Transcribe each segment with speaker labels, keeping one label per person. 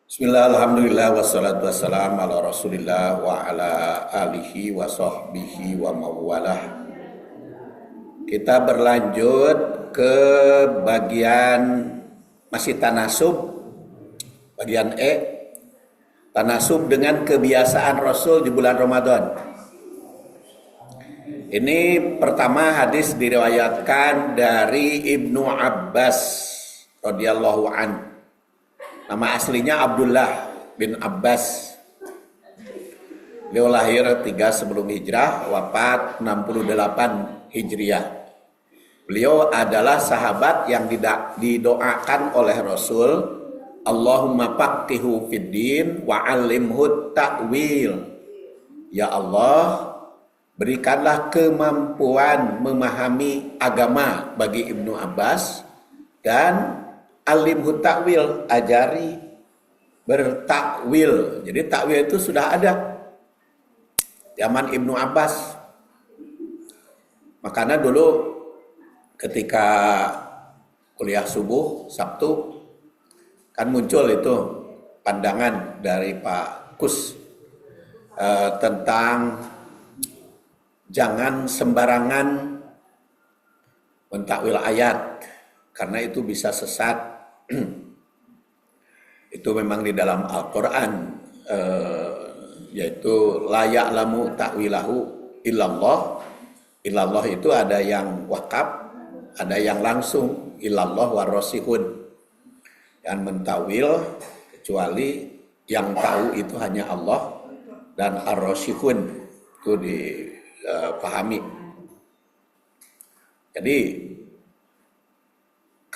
Speaker 1: Bismillah, alhamdulillah, wassalatu wassalamu ala rasulillah wa ala alihi wa sahbihi wa mawalah. Kita berlanjut ke bagian masih tanasub, bagian tanasub dengan kebiasaan Rasul di bulan Ramadan. Ini pertama hadis diriwayatkan dari Ibnu Abbas radhiyallahu an. Nama aslinya Abdullah bin Abbas. Beliau lahir 3 sebelum hijrah, wafat 68 hijriah. Beliau adalah sahabat yang didoakan oleh Rasul, Allahumma faqihhu fid din wa 'allimhu ta'wil. Ya Allah, berikanlah kemampuan memahami agama bagi Ibnu Abbas dan alimhu ta'wil, ajari bertakwil. Jadi takwil itu sudah ada zaman Ibnu Abbas. Makanya dulu ketika kuliah subuh Sabtu kan muncul itu pandangan dari Pak Kus tentang jangan sembarangan mentakwil ayat karena itu bisa sesat. Itu memang di dalam Al-Quran, yaitu la ya'lamu ta'wilahu illallah. Illallah itu ada yang wakaf, ada yang langsung, illallah warosihun. Yang mentawil kecuali yang tahu itu hanya Allah dan ar-rosihun itu dipahami. Jadi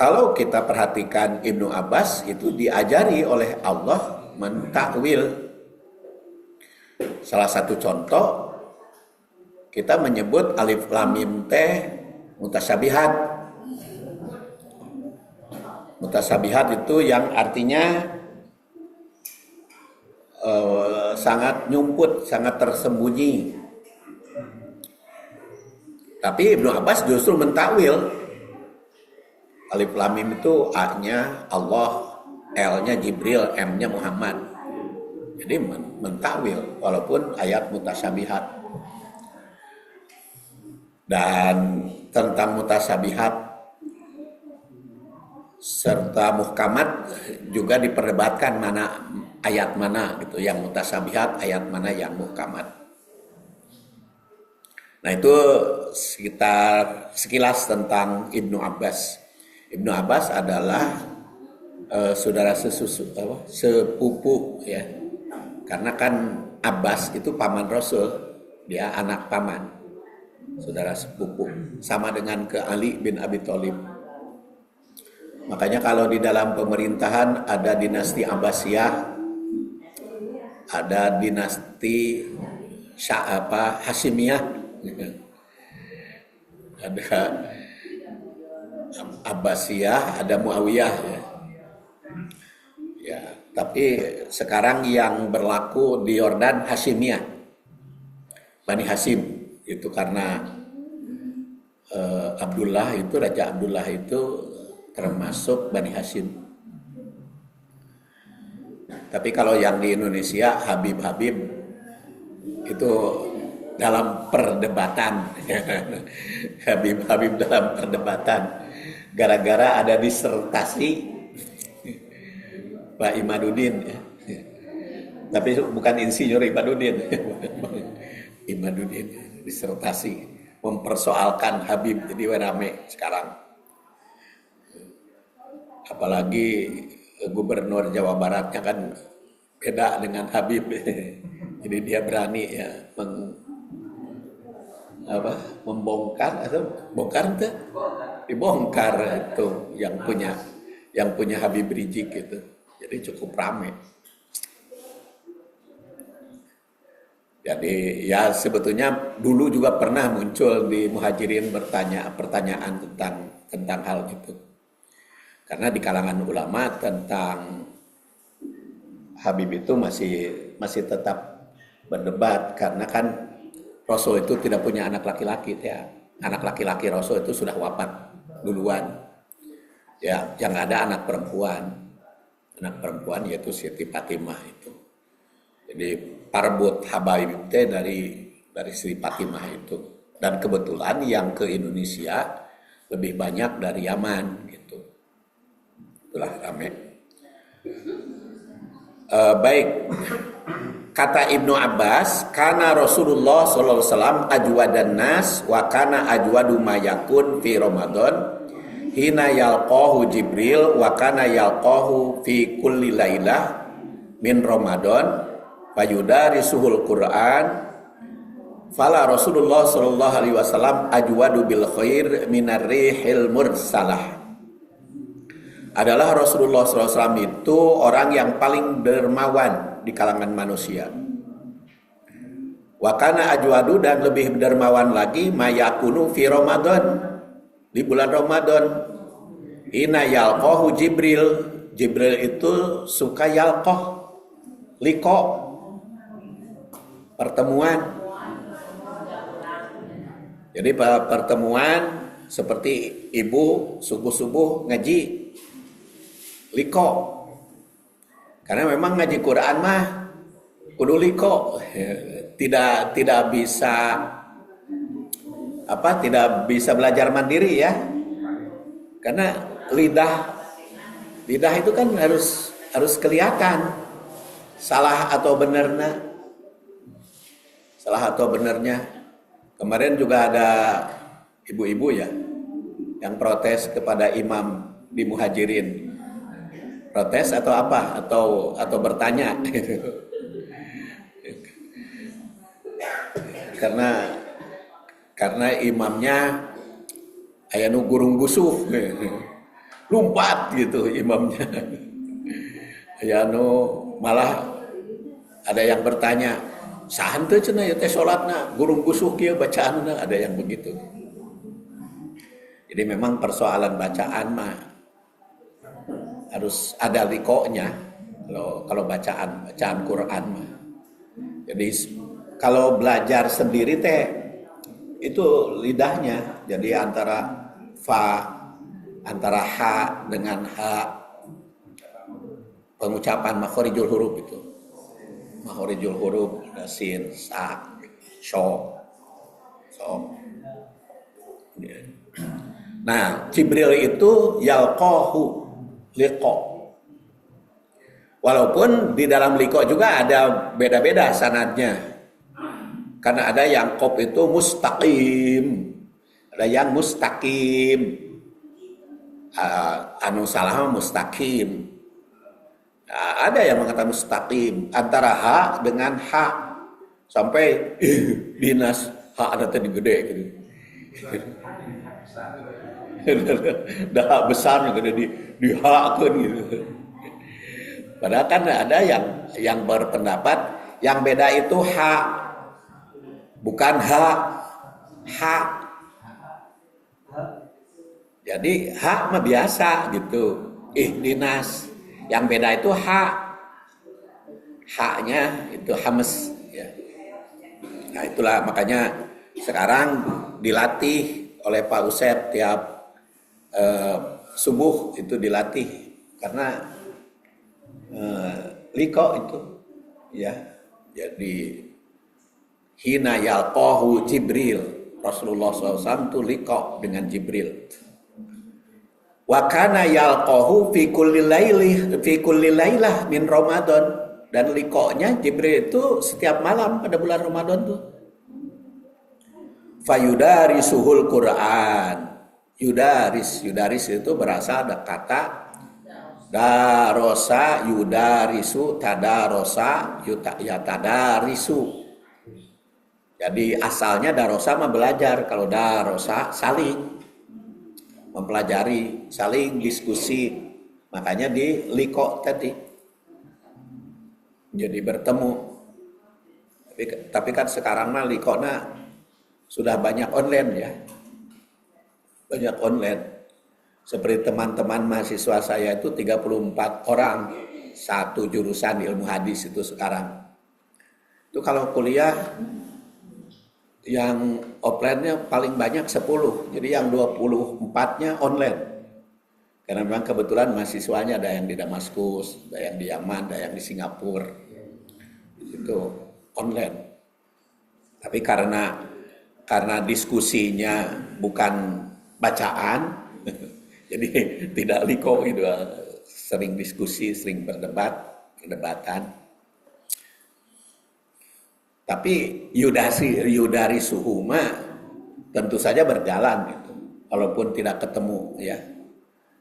Speaker 1: kalau kita perhatikan Ibnu Abbas itu diajari oleh Allah mentakwil. Salah satu contoh kita menyebut alif lam mim teh mutasyabihat. Mutasyabihat itu yang artinya sangat nyumput, sangat tersembunyi. Tapi Ibnu Abbas justru mentakwil. Alif lam mim itu A-nya Allah, L-nya Jibril, M-nya Muhammad. Jadi mentakwil walaupun ayat mutasyabihat. Dan tentang mutasyabihat serta muhkamat juga diperdebatkan mana ayat mana gitu yang mutasyabihat, ayat mana yang muhkamat. Nah itu sekilas tentang Ibnu Abbas. Ibnu Abbas adalah saudara sepupu ya. Karena kan Abbas itu paman Rasul, dia anak paman, saudara sepupu, sama dengan ke Ali bin Abi Thalib. Makanya kalau di dalam pemerintahan ada dinasti Abbasiyah, ada dinasti Hasimiyah, ada Abbasiyah, ada Muawiyah ya. Ya, tapi sekarang yang berlaku di Yordan Hasimiyah, Bani Hasim. Itu karena Abdullah itu, Raja Abdullah itu termasuk Bani Hasim. Tapi kalau yang di Indonesia Habib itu dalam perdebatan. Habib dalam perdebatan. Gara-gara ada disertasi Pak Imaduddin ya. Tapi bukan insinyur Imaduddin. Imaduddin disertasi mempersoalkan Habib, jadi rame sekarang. Apalagi gubernur Jawa Baratnya kan beda dengan Habib. Jadi dia berani ya membongkar atau bongkar itu dibongkar itu yang punya Habib Rizik gitu. Jadi cukup ramai. Jadi ya sebetulnya dulu juga pernah muncul di Muhajirin pertanyaan tentang hal itu. Karena di kalangan ulama tentang Habib itu masih tetap berdebat karena kan Rasul itu tidak punya anak laki-laki ya. Anak laki-laki Rasul itu sudah wafat duluan. Ya, yang ada anak perempuan. anak perempuan yaitu Siti Fatimah itu. Jadi Parbut Habaib teh dari Siti Fatimah itu. Dan kebetulan yang ke Indonesia lebih banyak dari Yaman gitu. Itulah rame. Baik. Kata Ibnu Abbas, kana Rasulullah sallallahu alaihi wasallam ajwadan nas wa kana ajwadu ma yakun fi Ramadan hina yalqahu Jibril wa kana yalqahu fi kulli lailah min Ramadan fayudarisuhul Quran fala Rasulullah sallallahu alaihi wasallam ajwadu bil khair minar rihil mursalah. Adalah Rasulullah SAW itu orang yang paling dermawan di kalangan manusia. Wakana ajwadu dan lebih dermawan lagi mayakunu fi Ramadan, di bulan Ramadan. Ina yalqahu Jibril. Jibril itu suka yalqah, liko, pertemuan. Jadi pertemuan seperti ibu subuh-subuh ngaji liko, karena memang ngaji Quran mah kudu liko, tidak bisa belajar mandiri ya, karena lidah itu kan harus kelihatan salah atau benernya. Kemarin juga ada ibu-ibu ya yang protes kepada imam di Muhajirin. Protes atau apa? Atau bertanya karena imamnya aya nu gurung gusuh lumpat gitu imamnya. Aya nu malah ada yang bertanya, sahan teh cenah ya teh salatna gurung gusuh kieu bacaanna, ada yang begitu. Jadi memang persoalan bacaan mah harus ada likonya kalau bacaan Quran mah. Jadi kalau belajar sendiri teh itu lidahnya. Jadi antara ha dengan ha, pengucapan makhorijul huruf itu. Makhorijul huruf ada sin, sa, sho. Nah, Jibril itu yalqahu liko. Walaupun di dalam liko juga ada beda-beda sanadnya. Karena ada yang qaf itu mustaqim, ada yang mustaqim. Anu salah mustaqim. Ada yang mengatakan mustaqim antara ha dengan ha sampai dinas ha ada tadi gede gitu. Dah besar juga dihakeun gitu. Padahal kan ada yang berpendapat yang beda itu ha, bukan ha. Jadi ha mah biasa gitu. Dinas. Yang beda itu ha. Ha-nya itu hames ya. Nah, itulah makanya sekarang dilatih oleh Pak Usep tiap subuh itu dilatih karena liko itu ya. Jadi hina yalqahu Jibril, Rasulullah SAW itu liko dengan Jibril. Wa kana yalqahu fi kulli lailah min Ramadan, dan likonya Jibril itu setiap malam pada bulan Ramadan tuh. Fayudarisuhul Quran. Yudaris itu berasal dari kata darosa yudarisu tadarosa yatadarisu. Jadi asalnya darosa mah belajar, kalau darosa saling mempelajari, saling diskusi. Makanya di liko tadi jadi bertemu. Tapi kan sekarang mah likona sudah banyak online ya. Banyak online. Seperti teman-teman mahasiswa saya itu 34 orang satu jurusan ilmu hadis itu sekarang. Itu kalau kuliah yang offline-nya paling banyak 10. Jadi yang 24-nya online. Karena memang kebetulan mahasiswanya ada yang di Damaskus, ada yang di Yaman, ada yang di Singapura. Itu online. Tapi karena diskusinya bukan bacaan, jadi tidak liko gitu, sering diskusi, sering perdebatan. Tapi yudari suhuma tentu saja berjalan gitu, walaupun tidak ketemu ya.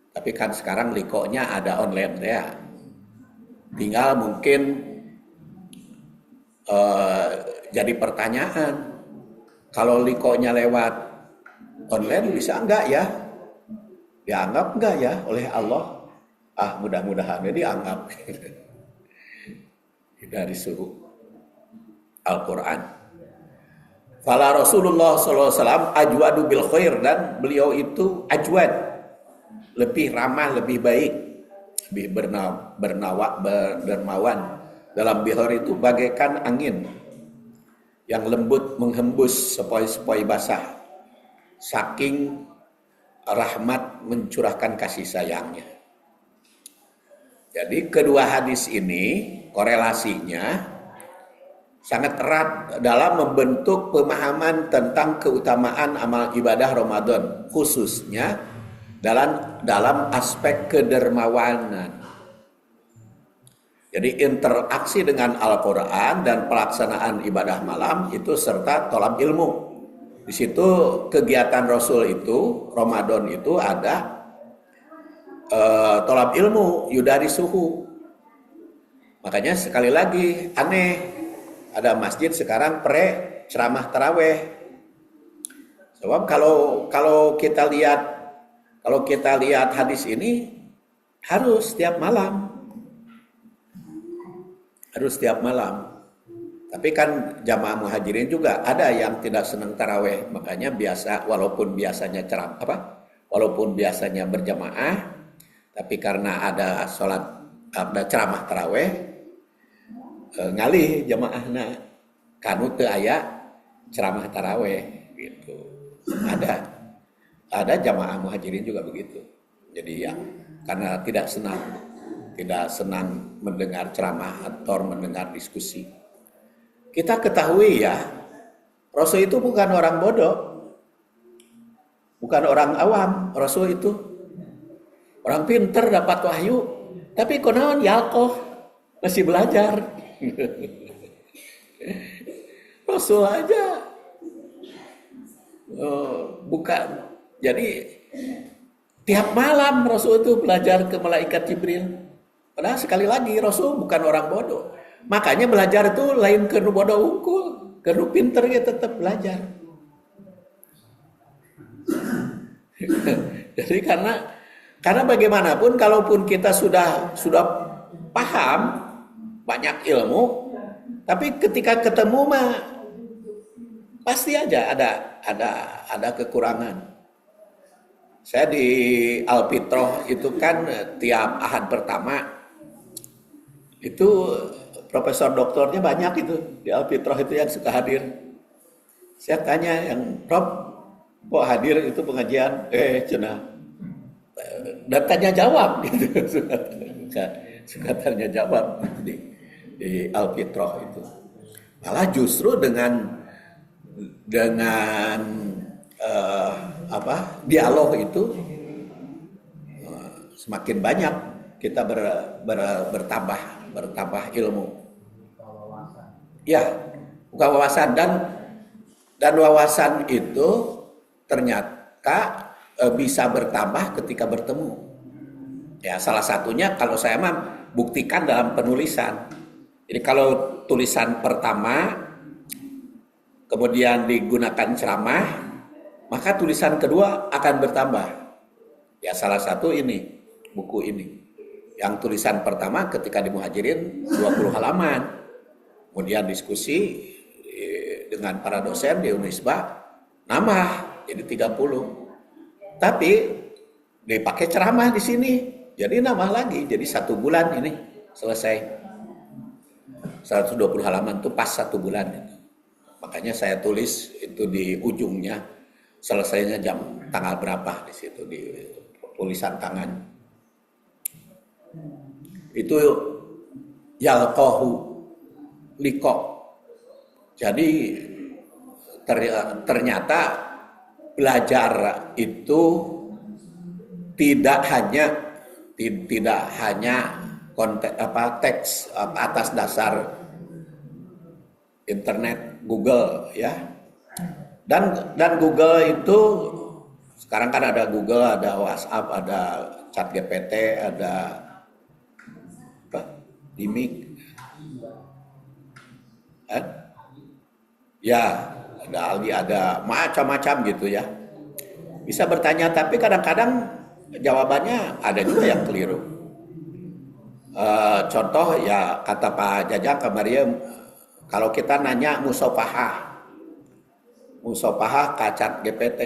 Speaker 1: Tapi kan sekarang likonya ada online ya. Tinggal mungkin jadi pertanyaan, kalau likonya lewat online bisa enggak ya? Dianggap enggak ya oleh Allah? Mudah-mudahan ini dianggap dari suhu Al-Quran. Fala Rasulullah SAW ajwadu bil khair, dan beliau itu ajwad, lebih ramah, lebih baik, lebih dermawan. Dalam bihar itu bagaikan angin yang lembut menghembus sepoi-sepoi basah, saking rahmat mencurahkan kasih sayangnya. Jadi kedua hadis ini korelasinya sangat erat dalam membentuk pemahaman tentang keutamaan amal ibadah Ramadan, khususnya dalam aspek kedermawanan. Jadi interaksi dengan Al-Quran dan pelaksanaan ibadah malam itu serta tolab ilmu. Di situ kegiatan Rasul itu, Ramadan itu ada tolab ilmu, yudari suhu. Makanya sekali lagi aneh, ada masjid sekarang ceramah taraweh. Sebab kalau kita lihat hadis ini harus setiap malam. Tapi kan jamaah muhajirin juga ada yang tidak senang taraweh, makanya walaupun biasanya berjamaah, tapi karena ada ceramah taraweh, ngalih jamaahna kanu teu aya ceramah taraweh gitu. Ada jamaah muhajirin juga begitu. Jadi yang karena tidak senang mendengar ceramah atau mendengar diskusi. Kita ketahui ya, Rasul itu bukan orang bodoh, bukan orang awam. Rasul itu orang pinter, dapat wahyu, tapi konon yalkoh, masih belajar. Rasul aja bukan. Jadi tiap malam Rasul itu belajar ke malaikat Jibril. Padahal sekali lagi Rasul bukan orang bodoh. Makanya belajar itu lain ke bodoh unggul, ke pinter ya tetap belajar. Jadi karena bagaimanapun kalaupun kita sudah paham banyak ilmu, tapi ketika ketemu mah pasti aja ada kekurangan. Saya di Alfitroh itu kan tiap Ahad pertama itu profesor doktornya banyak itu di Alfitroh itu yang suka hadir. Saya tanya yang Rob, kok hadir itu pengajian? Cenah. Dan tanya jawab gitu. Suka tanya jawab di Alfitroh itu. Malah justru dengan dialog itu semakin banyak kita bertambah ilmu. Ya, bukan wawasan dan wawasan itu ternyata bisa bertambah ketika bertemu. Ya, salah satunya kalau saya mah buktikan dalam penulisan. Jadi kalau tulisan pertama kemudian digunakan ceramah, maka tulisan kedua akan bertambah. Ya, salah satu ini, buku ini. Yang tulisan pertama ketika di Muhajirin 20 halaman. Kemudian diskusi dengan para dosen di Unisba, nambah jadi 30. Tapi dipakai ceramah di sini, jadi nambah lagi, jadi 1 bulan ini selesai. 120 halaman itu pas 1 bulan itu. Makanya saya tulis itu di ujungnya selesainya tanggal berapa di situ di tulisan tangan. Itu yalqahu liqa. Jadi ternyata belajar itu tidak hanya konten teks atas dasar internet Google ya. Dan Google itu sekarang kan ada Google, ada WhatsApp, ada ChatGPT, ada apa? Dimik. Ya, ada Aldi, ada macam-macam gitu ya. Bisa bertanya, tapi kadang-kadang jawabannya ada juga yang keliru. Contoh ya kata Pak Jajang kemarin, kalau kita nanya musofahah kacat GPT,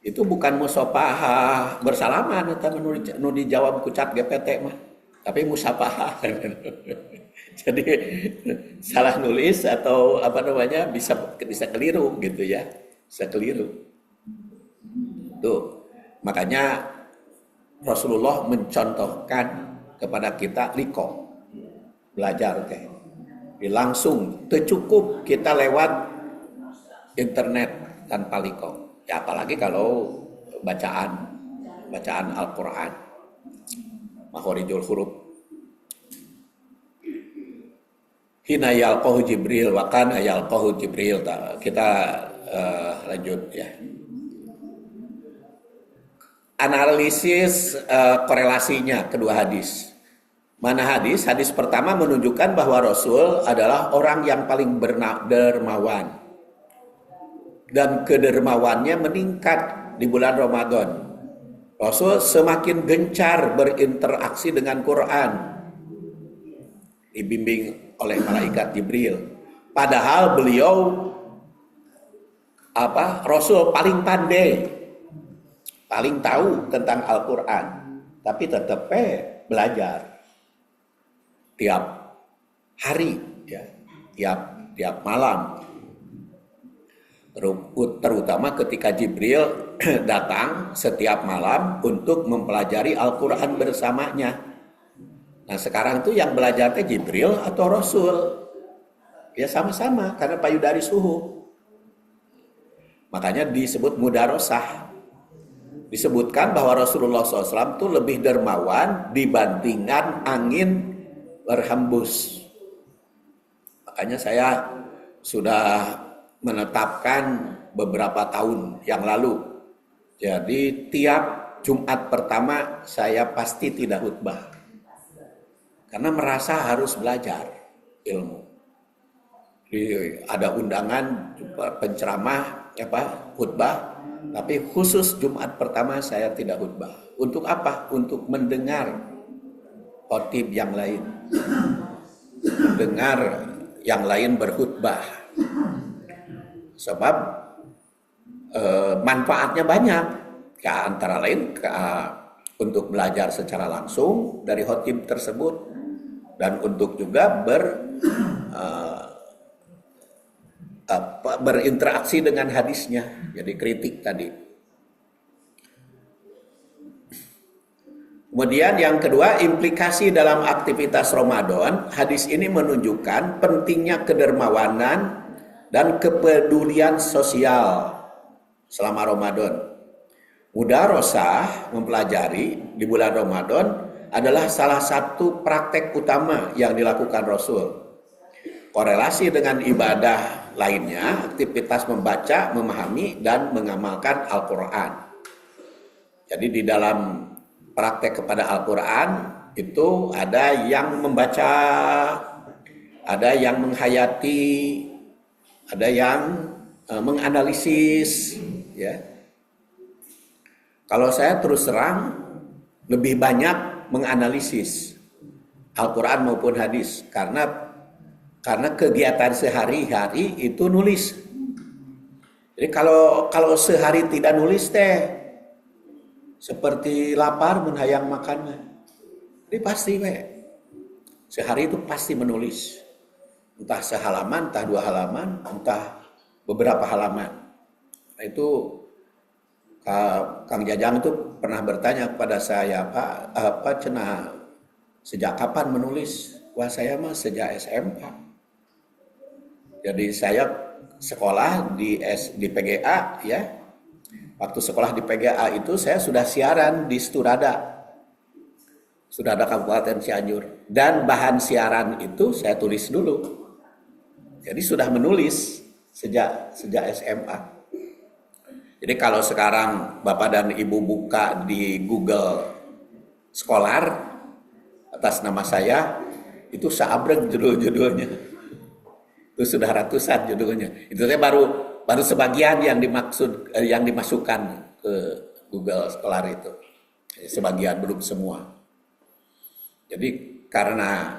Speaker 1: itu bukan musofahah bersalaman, atau nu dijawab ku Chat GPT mah, tapi musafahah. Jadi salah nulis atau apa namanya bisa keliru gitu ya, bisa keliru. Tuh, makanya Rasulullah mencontohkan kepada kita liko, belajar teh. Langsung, tercukup kita lewat internet tanpa liko. Ya apalagi kalau bacaan Al-Quran, makhorijul huruf. Hina yalqahu Jibril, wa kana yalqahu Jibril. Kita lanjut ya. Analisis korelasinya kedua hadis. Mana hadis? Hadis pertama menunjukkan bahwa Rasul adalah orang yang paling dermawan. Dan kedermawannya meningkat di bulan Ramadan. Rasul semakin gencar berinteraksi dengan Quran. Dibimbing oleh malaikat Jibril. Padahal beliau Rasul paling pandai, paling tahu tentang Al-Quran, tapi tetap belajar tiap hari, ya, tiap malam. Terutama ketika Jibril datang setiap malam untuk mempelajari Al-Quran bersamanya. Nah sekarang tuh yang belajarnya Jibril atau Rasul? Ya sama-sama, karena payudari suhu. Makanya disebut mudarosah. Disebutkan bahwa Rasulullah SAW itu lebih dermawan dibandingkan angin berhembus. Makanya saya sudah menetapkan beberapa tahun yang lalu. Jadi tiap Jumat pertama saya pasti tidak khutbah. Karena merasa harus belajar ilmu. Ada undangan penceramah khutbah, tapi khusus Jumat pertama saya tidak khutbah. Untuk apa? Untuk mendengar khotib yang lain. Mendengar yang lain berkhutbah. Sebab manfaatnya banyak. Ya, antara lain untuk belajar secara langsung dari khotib tersebut, dan untuk juga berinteraksi dengan hadisnya, jadi kritik tadi. Kemudian yang kedua, implikasi dalam aktivitas Ramadan. Hadis ini menunjukkan pentingnya kedermawanan dan kepedulian sosial selama Ramadan. Mudarosah, mempelajari di bulan Ramadan adalah salah satu praktek utama yang dilakukan Rasul. Korelasi dengan ibadah lainnya, aktivitas membaca, memahami, dan mengamalkan Al-Quran. Jadi di dalam praktek kepada Al-Quran itu ada yang membaca, ada yang menghayati, ada yang menganalisis. Ya. Kalau saya terus terang lebih banyak menganalisis Al-Quran maupun hadis, karena kegiatan sehari-hari itu nulis. Jadi kalau sehari tidak nulis teh seperti lapar menghayang makan. Jadi pasti sehari itu pasti menulis. Entah sehalaman, entah 2 halaman, entah beberapa halaman. Nah, itu Kang Jajang itu pernah bertanya kepada saya, Pak, apa cenah Sejak kapan menulis? Wah, saya mah sejak SMA. Jadi saya sekolah di PGA ya. Waktu sekolah di PGA itu saya sudah siaran di Sturada Kabupaten Cianjur. Dan bahan siaran itu saya tulis dulu. Jadi sudah menulis sejak SMA. Jadi kalau sekarang Bapak dan Ibu buka di Google Scholar atas nama saya, itu seabrek judul-judulnya. Itu sudah ratusan judulnya. Itu saya baru sebagian yang dimasukkan ke Google Scholar itu. Sebagian, belum semua. Jadi karena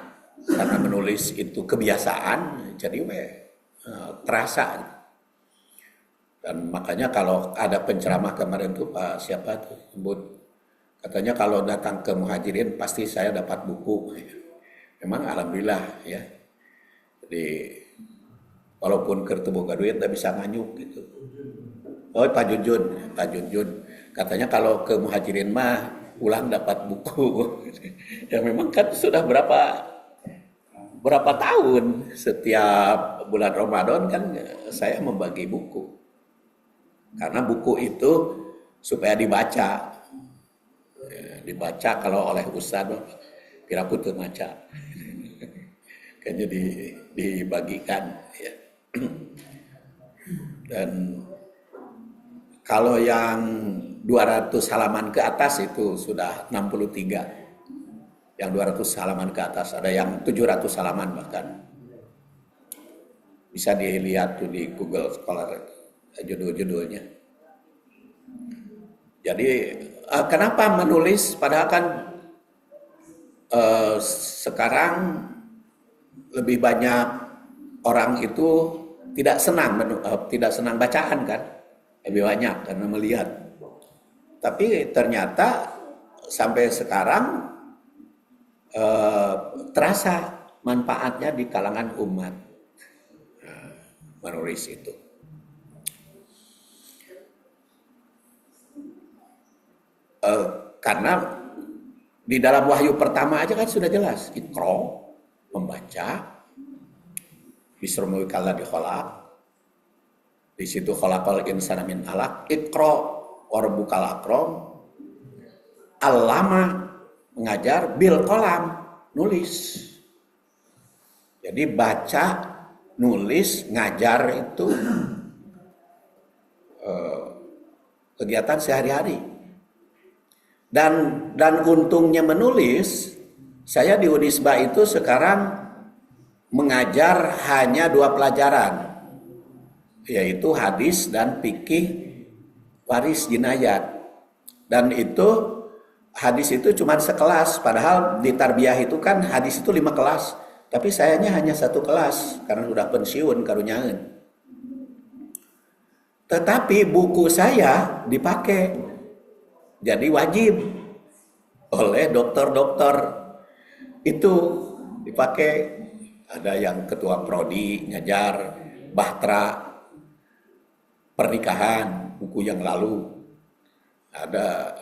Speaker 1: menulis itu kebiasaan, jadi terasa. Dan makanya kalau ada penceramah kemarin tuh Pak siapa tuh sebut, katanya kalau datang ke Muhajirin pasti saya dapat buku. Memang alhamdulillah ya. Jadi walaupun ketemu duit tidak bisa nganyuk gitu. Oh Pak Junjun katanya kalau ke Muhajirin mah pulang dapat buku. Ya memang kan sudah berapa tahun setiap bulan Ramadan kan saya membagi buku. Karena buku itu supaya dibaca. Dibaca kalau oleh ustadz kira-kira tuh baca. Kan jadi dibagikan ya. Dan kalau yang 200 halaman ke atas itu sudah 63. Yang 200 halaman ke atas, ada yang 700 halaman bahkan. Bisa dilihat tuh di Google Scholar judul-judulnya. Jadi kenapa menulis padahal kan sekarang lebih banyak orang itu tidak senang bacaan kan, lebih banyak karena melihat. Tapi ternyata sampai sekarang terasa manfaatnya di kalangan umat menulis itu. Karena di dalam wahyu pertama aja kan sudah jelas, Iqra, membaca, bismillahil ladzi khalaq. Di situ khalaqal insana min alaq, Iqra warbukal akram, allama mengajar, bil qalam nulis. Jadi baca, nulis, ngajar itu kegiatan sehari-hari. Dan untungnya menulis, saya di Unisba itu sekarang mengajar hanya 2 pelajaran, yaitu hadis dan fikih waris jinayat. Dan itu hadis itu cuma sekelas, padahal di tarbiyah itu kan hadis itu 5 kelas, tapi sayanya hanya 1 kelas karena sudah pensiun karunyaeun. Tetapi buku saya dipakai. Jadi wajib oleh dokter-dokter itu dipakai. Ada yang ketua prodi ngajar bahtera pernikahan buku yang lalu. Ada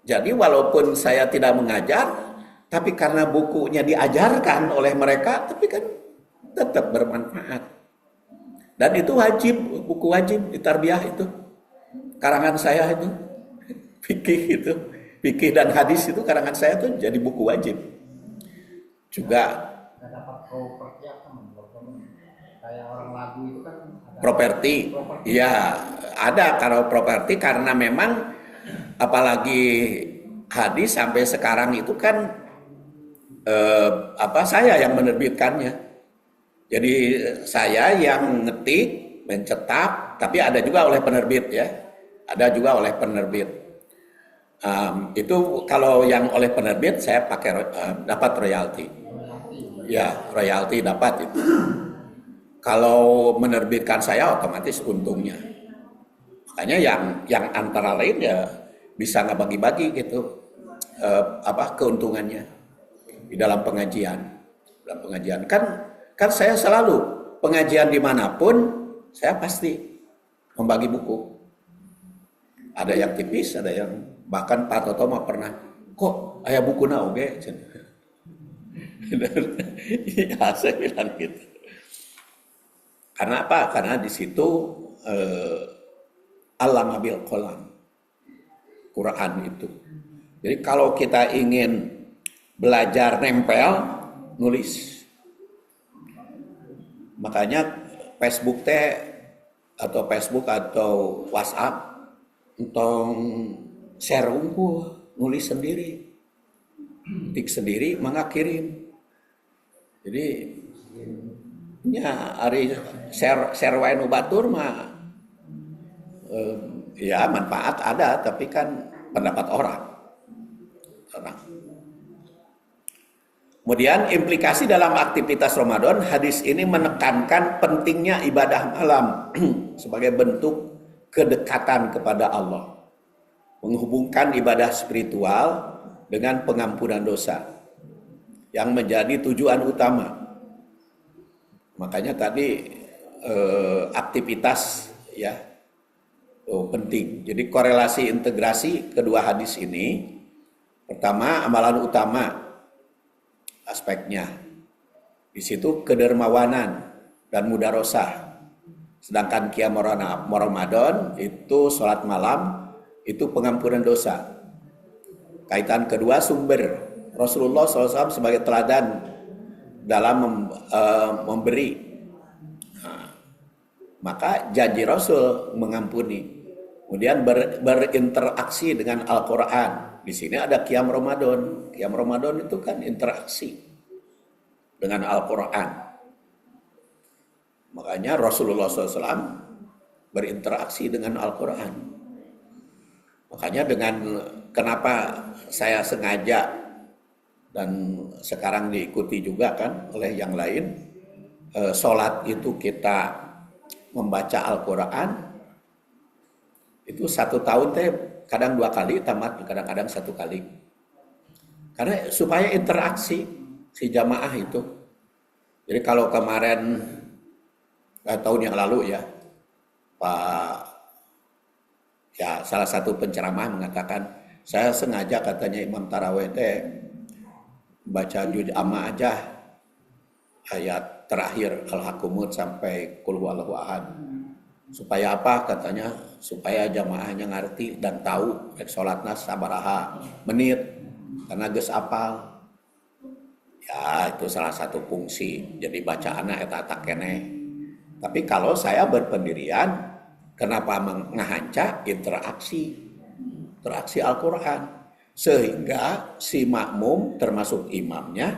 Speaker 1: jadi walaupun saya tidak mengajar, tapi karena bukunya diajarkan oleh mereka, tapi kan tetap bermanfaat. Dan itu wajib, buku wajib di tarbiyah itu. Karangan saya itu. Fikih dan hadis itu karangan saya tuh jadi buku wajib. Juga
Speaker 2: dapat properti apa kayak orang lagu itu kan
Speaker 1: properti. Iya, ada kalau properti karena memang apalagi hadis sampai sekarang itu kan saya yang menerbitkannya. Jadi saya yang ngetik, mencetak, tapi ada juga oleh penerbit ya. Ada juga oleh penerbit. Itu kalau yang oleh penerbit saya pakai dapat royalti. Ya, royalti dapat itu. Kalau menerbitkan saya otomatis untungnya. Makanya yang antara lain ya bisa ngebagi-bagi gitu keuntungannya di dalam pengajian. Dalam pengajian kan saya selalu pengajian dimanapun saya pasti membagi buku. Ada yang tipis, ada yang bahkan Pak Toto mah pernah kok aya bukuna oge? Ya, saya bilang gitu. Karena apa? Karena di situ Allama bil qalam, Quran itu. Jadi kalau kita ingin belajar nempel, nulis. Makanya Facebook atau WhatsApp untuk share unggul, nulis sendiri, ketik sendiri, mangga kirim. Jadi nya ari share wae nu batur mah ya manfaat ada, tapi kan pendapat orang. Kemudian implikasi dalam aktivitas Ramadan, hadis ini menekankan pentingnya ibadah malam sebagai bentuk kedekatan kepada Allah, menghubungkan ibadah spiritual dengan pengampunan dosa yang menjadi tujuan utama. Makanya tadi aktivitas ya penting. Jadi korelasi integrasi kedua hadis ini, pertama amalan utama aspeknya. Di situ kedermawanan dan mudarosah. Sedangkan qiyam Ramadan itu sholat malam, itu pengampunan dosa. Kaitan kedua sumber Rasulullah SAW sebagai teladan dalam memberi. Nah, maka janji Rasul mengampuni. Kemudian berinteraksi dengan Al-Quran. Di sini ada qiyam Ramadan. Qiyam Ramadan itu kan interaksi dengan Al-Quran. Makanya Rasulullah SAW berinteraksi dengan Al-Quran. Makanya dengan kenapa saya sengaja dan sekarang diikuti juga kan oleh yang lain, sholat itu kita membaca Al-Quran itu 1 tahun teh kadang 2 kali tamat, kadang-kadang 1 kali. Karena supaya interaksi si jamaah itu. Jadi kalau kemarin tahun yang lalu ya, salah satu penceramah mengatakan, saya sengaja katanya Imam Tarawih teh baca juz amma aja ayat terakhir Al-Hakumut sampai Qul huwallahu ahad. Supaya apa katanya? Supaya jamaahnya ngerti dan tahu rek salatna sabaraha menit karena geus apal. Ya, itu salah satu fungsi. Jadi bacaanna eta tak keneh. Tapi kalau saya berpendirian, kenapa mengahanca interaksi Al-Quran sehingga si makmum termasuk imamnya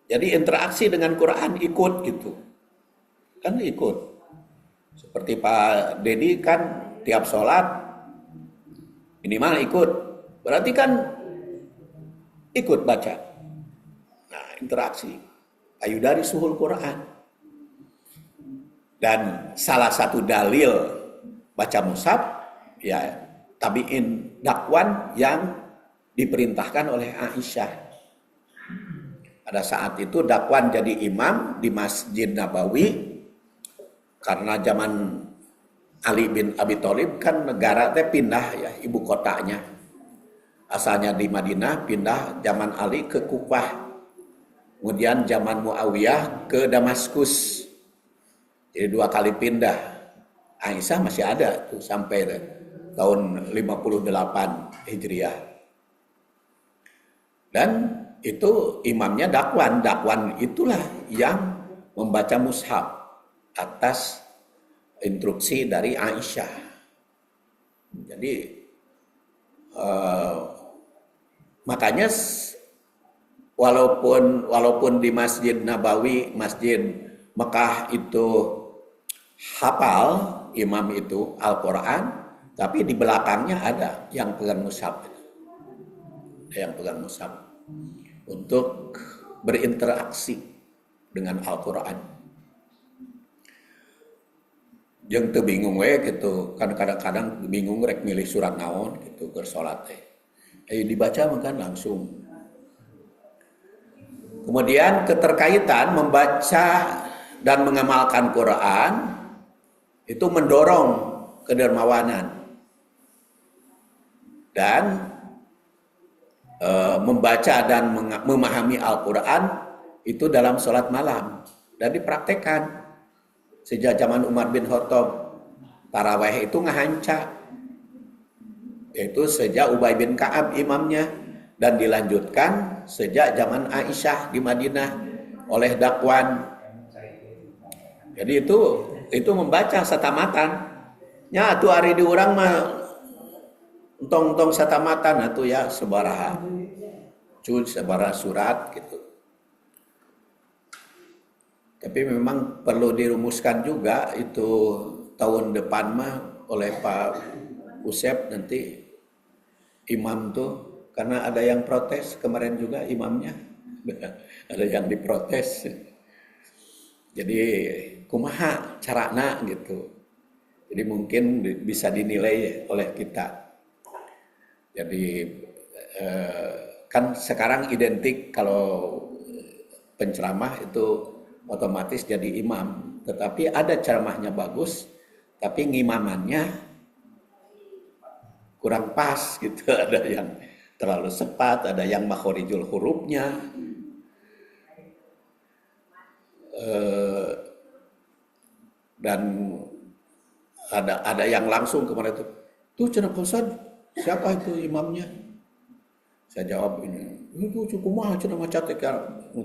Speaker 1: jadi interaksi dengan Quran ikut gitu. Kan ikut. Seperti Pak Dedi kan tiap sholat minimal ikut, berarti kan ikut baca. Nah, interaksi ayudari suhul Quran. Dan salah satu dalil baca mushaf ya tabi'in dakwan yang diperintahkan oleh Aisyah. Pada saat itu dakwan jadi imam di Masjid Nabawi. Karena zaman Ali bin Abi Thalib kan negara teh pindah ya ibu kotanya. Asalnya di Madinah, pindah zaman Ali ke Kufah. Kemudian zaman Muawiyah ke Damaskus. Jadi 2 kali pindah. Aisyah masih ada tuh sampai tahun 58 Hijriah. Dan itu imamnya dakwan. Dakwan itulah yang membaca mushaf atas instruksi dari Aisyah. Jadi makanya walaupun di Masjid Nabawi, Masjid Mekah itu hafal imam itu Al-Quran, tapi di belakangnya ada yang pegang mushaf. Ada yang pegang mushaf untuk berinteraksi dengan Al-Quran. Yang teu bingung we gitu, kan kadang-kadang bingung rek milih surat naon gitu keur salat teh. Dibaca makan langsung. Kemudian keterkaitan membaca dan mengamalkan Quran itu mendorong kedermawanan dan membaca dan memahami Al-Quran itu dalam sholat malam dan dipraktekkan sejak zaman Umar bin Khattab. Taraweh itu ngahanca, yaitu sejak Ubay bin Ka'ab imamnya, dan dilanjutkan sejak zaman Aisyah di Madinah oleh Dakwan. Jadi itu membaca satamatan. Nya atuh ari di urang mah entong satamatan atuh ya sabaraha. Cud sabaraha surat gitu. Tapi memang perlu dirumuskan juga itu tahun depan mah oleh Pak Usep nanti imam tuh, karena ada yang protes kemarin juga imamnya. Ada yang diprotes. Jadi kumaha carana gitu. Jadi mungkin bisa dinilai oleh kita. Jadi kan sekarang identik kalau penceramah itu otomatis jadi imam. Tetapi ada ceramahnya bagus, tapi ngimamannya kurang pas gitu. Ada yang terlalu cepat, ada yang makhorijul hurufnya. Dan ada yang langsung kemarin tuh cenah Ustaz, siapa itu imamnya? Saya jawab ini, itu cukup mah cenah maca teh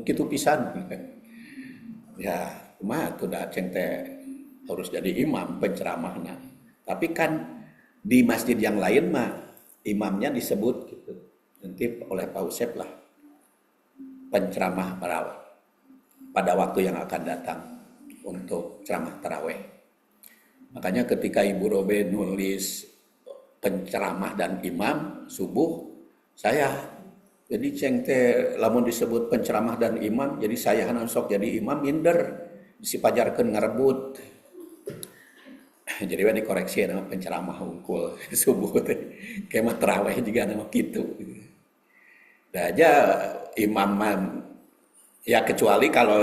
Speaker 1: kitu pisan. Ya, kumaha tuh da ceng teh harus jadi imam penceramahna. Tapi kan di masjid yang lain mah imamnya disebut gitu. Nanti oleh Pak Usep lah penceramah pada waktu yang akan datang untuk ceramah taraweh. Makanya ketika Ibu Robe nulis penceramah dan imam subuh, saya jadi ceng teh lamun disebut penceramah dan imam, jadi saya sok jadi imam minder sipajarkeun ngarebut. Jadi we dikoreksi nama penceramah unggul subuh teh kemah taraweh juga nama kitu. Da aja imam ya kecuali kalau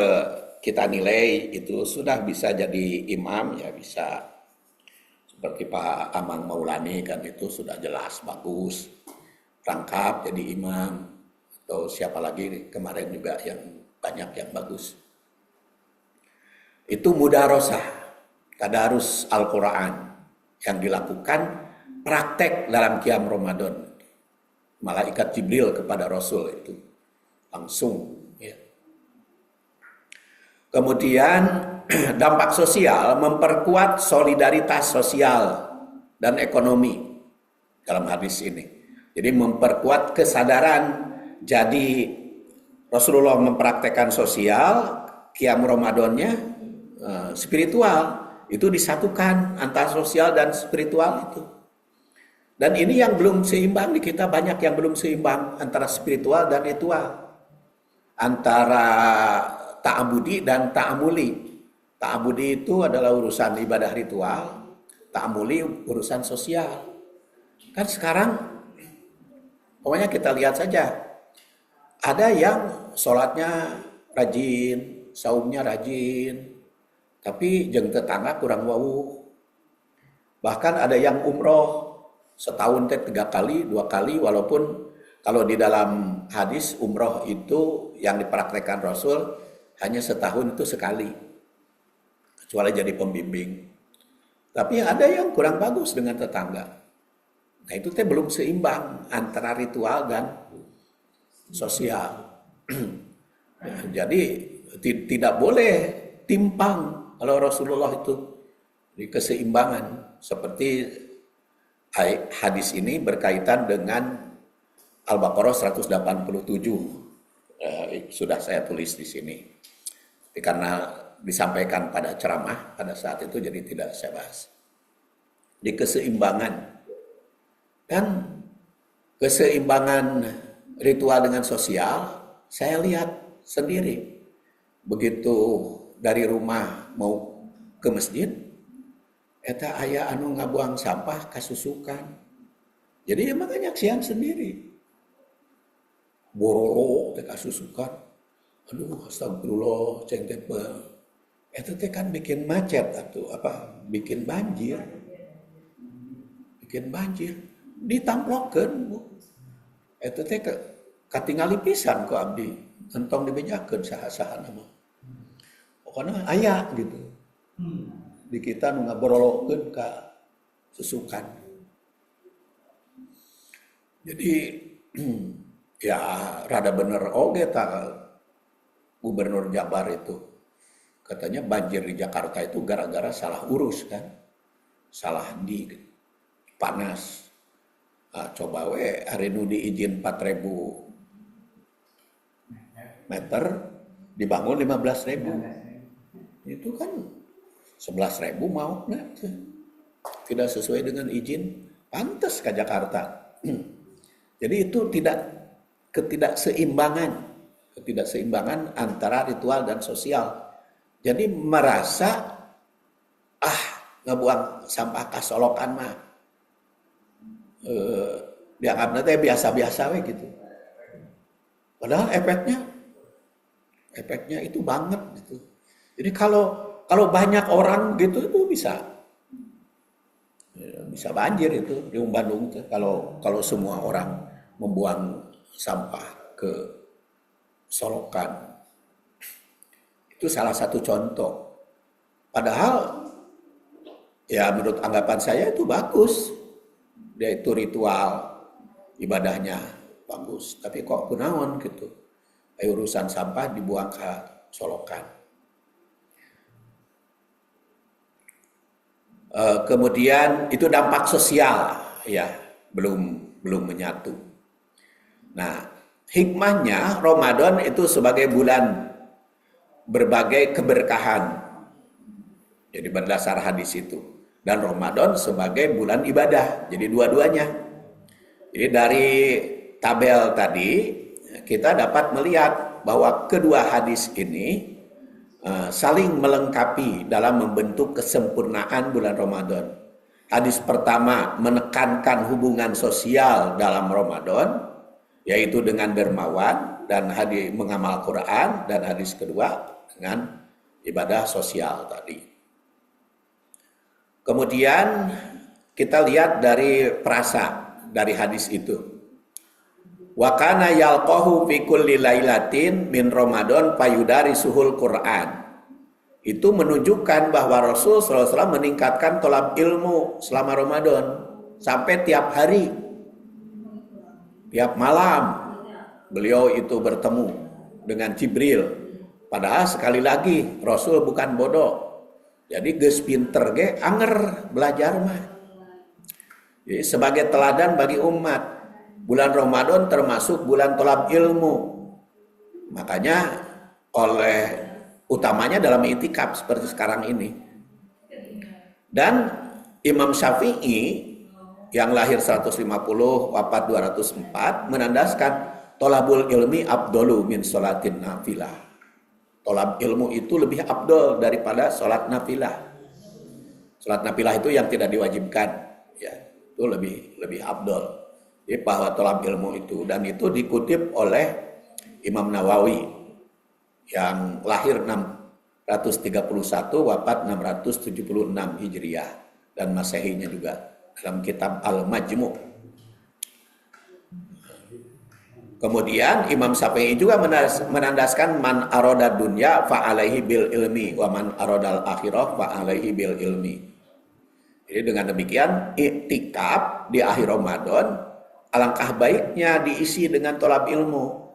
Speaker 1: kita nilai itu sudah bisa jadi imam, ya bisa seperti Pak Amang Maulani kan itu sudah jelas bagus rangkap jadi imam, atau siapa lagi kemarin juga yang banyak yang bagus. Itu mudarosah tadarus Al-Quran yang dilakukan praktek dalam Qiyam Ramadan. Malaikat Jibril kepada Rasul itu langsung. Ya. Kemudian dampak sosial memperkuat solidaritas sosial dan ekonomi dalam hadis ini. Jadi memperkuat kesadaran. Jadi Rasulullah mempraktekkan sosial, Qiyam Ramadannya spiritual. Itu disatukan antara sosial dan spiritual itu. Dan ini yang belum seimbang di kita, banyak yang belum seimbang antara spiritual dan ritual. Antara ta'abudi dan ta'amuli. Ta'abudi itu adalah urusan ibadah ritual, ta'amuli urusan sosial. Kan sekarang, pokoknya kita lihat saja, ada yang sholatnya rajin, saumnya rajin, tapi jeung tetangga kurang wawuh. Bahkan ada yang umroh, setahun teh 3 kali, 2 kali, walaupun kalau di dalam hadis umroh itu yang dipraktekkan Rasul hanya setahun itu sekali, kecuali jadi pembimbing. Tapi ada yang kurang bagus dengan tetangga. Nah itu teh belum seimbang antara ritual dan sosial. Jadi tidak boleh timpang kalau Rasulullah itu di keseimbangan. Seperti hadis ini berkaitan dengan Al-Baqarah 187. Sudah saya tulis di sini. Karena disampaikan pada ceramah pada saat itu, jadi tidak saya bahas. Di keseimbangan. Dan keseimbangan ritual dengan sosial, saya lihat sendiri. Begitu dari rumah mau ke masjid, eta aya anu ngabuang sampah kasusukan. Jadi ya makanya nyaksian sendiri. Bororo teh kasusukan. Aduh astagfirullah ceng teh eta teh kan bikin macet atuh bikin banjir. Bikin banjir. Ditamplokeun Bu. Eta teh katingali pisan ku abdi entong dibejakeun saha-saha nama. Pokona aya gitu. Di kita nu ngaborolokeun ka susukan. Jadi ya rada bener oge ta Gubernur Jabar itu. Katanya banjir di Jakarta itu gara-gara salah urus kan. Salah di panas. Nah, coba hari nu diizin 4.000 meter dibangun 15.000. Itu kan 11.000 mau nah, tidak sesuai dengan izin, pantas ke Jakarta. Jadi itu ketidakseimbangan antara ritual dan sosial. Jadi merasa ngebuang sampah ka solokan mah dianggapnya teh biasa-biasa we gitu. Padahal efeknya itu banget gitu. Jadi kalau banyak orang gitu itu bisa banjir itu di Bandung tuh kalau semua orang membuang sampah ke solokan. Itu salah satu contoh. Padahal ya menurut anggapan saya itu bagus. Dia itu ritual ibadahnya bagus. Tapi kok kunaon gitu. Urusan sampah dibuang ke solokan. Kemudian itu dampak sosial ya belum menyatu. Nah, hikmahnya Ramadan itu sebagai bulan berbagai keberkahan. Jadi berdasar hadis itu. Dan Ramadan sebagai bulan ibadah. Jadi dua-duanya. Jadi dari tabel tadi kita dapat melihat bahwa kedua hadis ini saling melengkapi dalam membentuk kesempurnaan bulan Ramadan. Hadis pertama menekankan hubungan sosial dalam Ramadan, yaitu dengan dermawan dan hadis mengamal Quran, dan hadis kedua dengan ibadah sosial tadi. Kemudian kita lihat dari perasa dari hadis itu. Wa kana yalqahu fi kulli lailatin min Ramadan fayudari suhul Quran. Itu menunjukkan bahwa Rasul SAW meningkatkan tolab ilmu selama Ramadan sampai tiap hari, tiap malam beliau itu bertemu dengan Jibril. Padahal sekali lagi Rasul bukan bodoh. Jadi geus pinter ge anger belajar mah. Jadi sebagai teladan bagi umat. Bulan Ramadan termasuk bulan tolab ilmu. Makanya utamanya dalam i'tikaf seperti sekarang ini. Dan Imam Syafi'i yang lahir 150, wafat 204 menandaskan tolabul ilmi afdalu min sholatin nafilah. Tolab ilmu itu lebih afdal daripada sholat nafilah. Sholat nafilah itu yang tidak diwajibkan, ya, itu lebih afdal. Jadi bahwa tolab ilmu itu, dan itu dikutip oleh Imam Nawawi yang lahir 631 wafat 676 Hijriah dan Masehinya juga dalam kitab Al-Majmu'. Kemudian Imam Syafi'i juga menandaskan man aroda dunya fa alaihi bil ilmi wa man arodal akhirah fa alaihi bil ilmi. Jadi dengan demikian i'tikaf di akhir Ramadan alangkah baiknya diisi dengan tolab ilmu.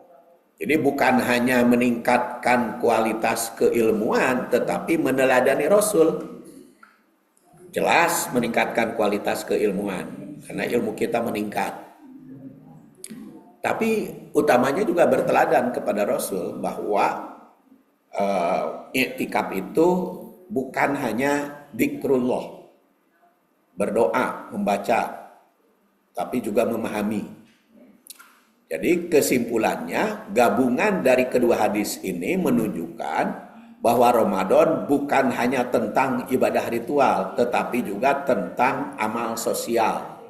Speaker 1: Jadi bukan hanya meningkatkan kualitas keilmuan, tetapi meneladani Rasul. Jelas meningkatkan kualitas keilmuan, karena ilmu kita meningkat. Tapi utamanya juga berteladan kepada Rasul bahwa i'tikaf itu bukan hanya dzikrullah, berdoa, membaca, tapi juga memahami. Jadi kesimpulannya, gabungan dari kedua hadis ini menunjukkan bahwa Ramadan bukan hanya tentang ibadah ritual, tetapi juga tentang amal sosial.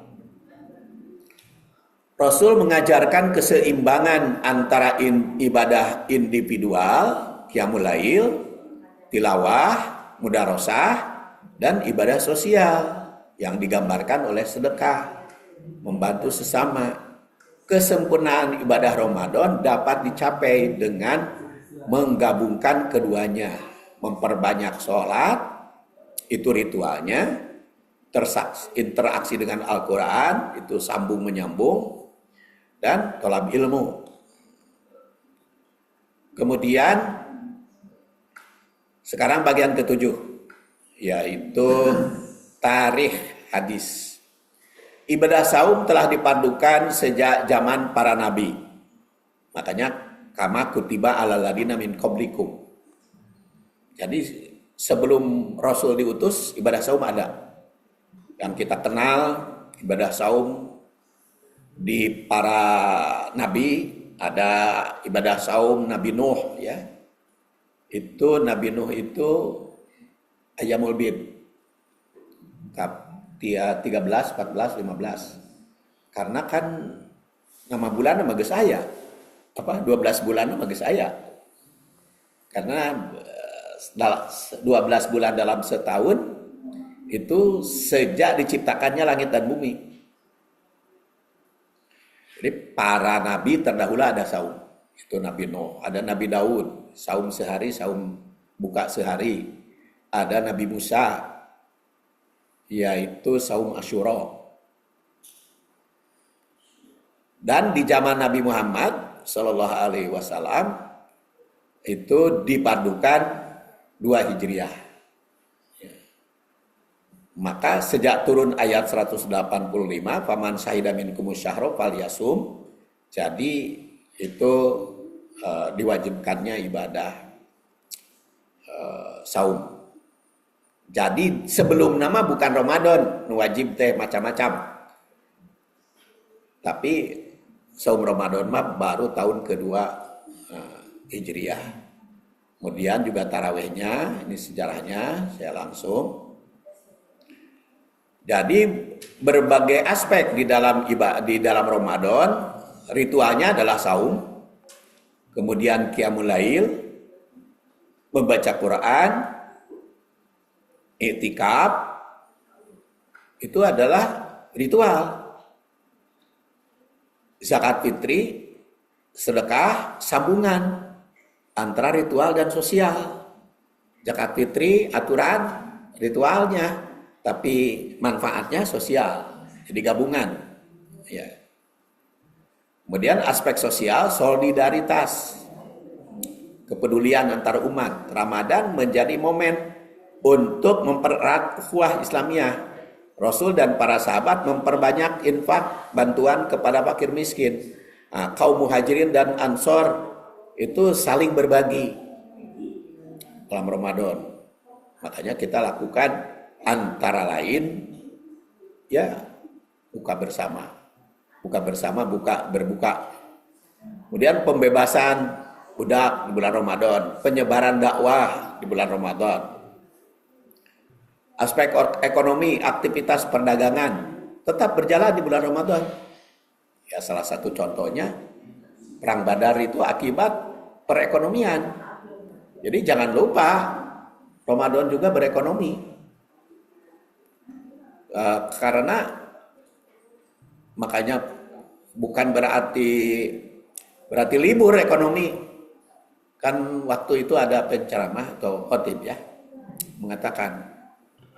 Speaker 1: Rasul mengajarkan keseimbangan antara ibadah individual, qiyamul lail, tilawah, mudarosah, dan ibadah sosial yang digambarkan oleh sedekah, membantu sesama. kesempurnaan ibadah Ramadan dapat dicapai dengan menggabungkan keduanya, memperbanyak sholat, itu ritualnya, interaksi dengan Al-Quran, itu sambung menyambung, dan tolab ilmu. Kemudian sekarang bagian ketujuh, yaitu tarikh hadis. Ibadah saum telah dipadukan sejak zaman para nabi. Makanya kama kutiba alal ladina min qablikum. Jadi sebelum Rasul diutus, ibadah saum ada. Yang kita kenal ibadah saum di para nabi, ada ibadah saum Nabi Nuh ya. Itu Nabi Nuh itu Ayyamul Bid. 13, 14, 15. Karena kan nama bulan nama geus aya. 12 bulan nama geus aya. Karena 12 bulan dalam setahun itu sejak diciptakannya langit dan bumi. Jadi para nabi terdahulu ada saum. Itu Nabi Nuh, ada Nabi Daud, saum sehari, saum buka sehari. Ada Nabi Musa, yaitu saum Asyura. Dan di zaman Nabi Muhammad Sallallahu Alaihi Wasallam itu dipadukan 2 Hijriah. Maka sejak turun ayat 185, faman syahida minkumus syahra falyasum, jadi itu diwajibkannya ibadah saum. Jadi sebelum nama bukan Ramadan, wajib teh macam-macam. Tapi saum Ramadan mah baru tahun kedua Hijriah. Kemudian juga tarawihnya, ini sejarahnya saya langsung. Jadi berbagai aspek di dalam Ramadan, ritualnya adalah saum, kemudian qiyamul lail, membaca Quran, i'tikaf, itu adalah ritual. Zakat fitri, sedekah, sambungan antara ritual dan sosial. Zakat fitri aturan ritualnya, tapi manfaatnya sosial, jadi gabungan. Ya. Kemudian aspek sosial, solidaritas, kepedulian antar umat. Ramadan menjadi momen untuk mempererat ukhuwah Islamiyah. Rasul dan para sahabat memperbanyak infak, bantuan kepada fakir miskin. Nah, kaum muhajirin dan ansor itu saling berbagi dalam Ramadan. Makanya kita lakukan antara lain ya buka bersama, berbuka. Kemudian pembebasan budak di bulan Ramadan, penyebaran dakwah di bulan Ramadan. Aspek ekonomi, aktivitas perdagangan tetap berjalan di bulan Ramadan. Ya salah satu contohnya Perang Badar itu akibat perekonomian. Jadi jangan lupa Ramadan juga berekonomi. Karena makanya bukan berarti libur ekonomi. Kan waktu itu ada penceramah atau khotib ya mengatakan,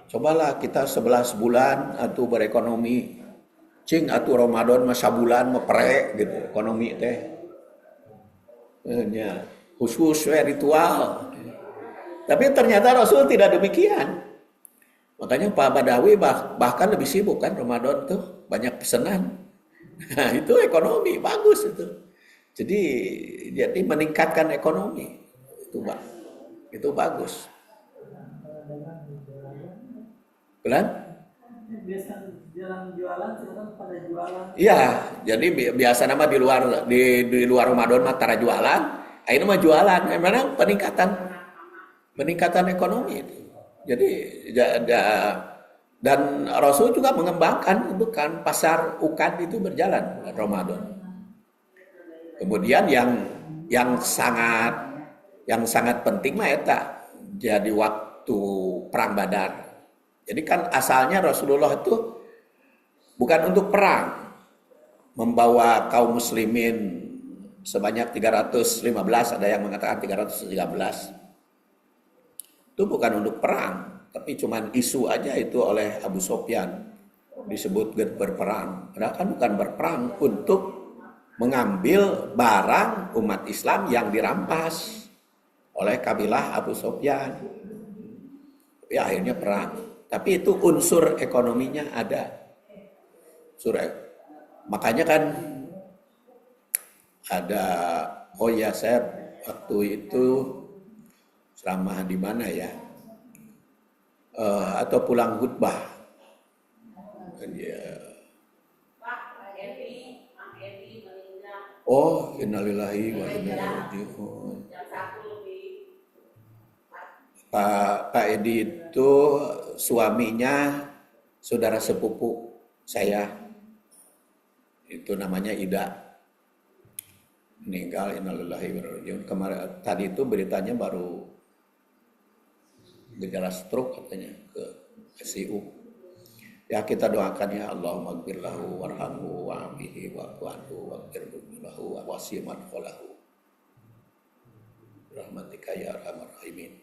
Speaker 1: cobalah kita 11 bulan atau berekonomi, cing atau Ramadan masa bulan mepere gitu ekonomi teh. Ya, khusus ritual. Tapi ternyata Rasul tidak demikian. Makanya Pak Badawi bahkan lebih sibuk kan Ramadan tuh, banyak pesanan. Nah, itu ekonomi bagus itu. Jadi meningkatkan ekonomi. Itu bagus. Bulan?
Speaker 2: Biasa jalan jualan, silakan pada jualan.
Speaker 1: Iya, jadi biasa nama di luar Ramadan mah tara jualan, akhirnya mah jualan. Memang peningkatan ekonomi itu. Jadi dan Rasul juga mengembangkan itu kan pasar ukad itu berjalan bulan Ramadan. Kemudian yang sangat penting mah eta jadi waktu perang Badar. Jadi kan asalnya Rasulullah itu bukan untuk perang, membawa kaum muslimin sebanyak 315, ada yang mengatakan 313. Itu bukan untuk perang, tapi cuman isu aja itu oleh Abu Sufyan, disebut berperang. Padahal kan bukan berperang, untuk mengambil barang umat Islam yang dirampas oleh kabilah Abu Sufyan. Ya akhirnya perang. Tapi itu unsur ekonominya ada. Makanya kan ada, oh ya, saya waktu itu selama di mana ya, atau pulang khutbah. Oh, innalillahi wa inna ilaihi raji'un. Pak Edi itu suaminya saudara sepupu saya, itu namanya Ida, meninggal, innalillahi wa inna ilaihi raji'un. Kemarin tadi itu beritanya baru gejala stroke katanya ke ICU. Ya kita doakan ya, Allahumma gfir lahu warhamhu wa'afihi wa'fu anhu waghfir lahu wa wasi'man kholahu rahmatika ya arhamar rahimin.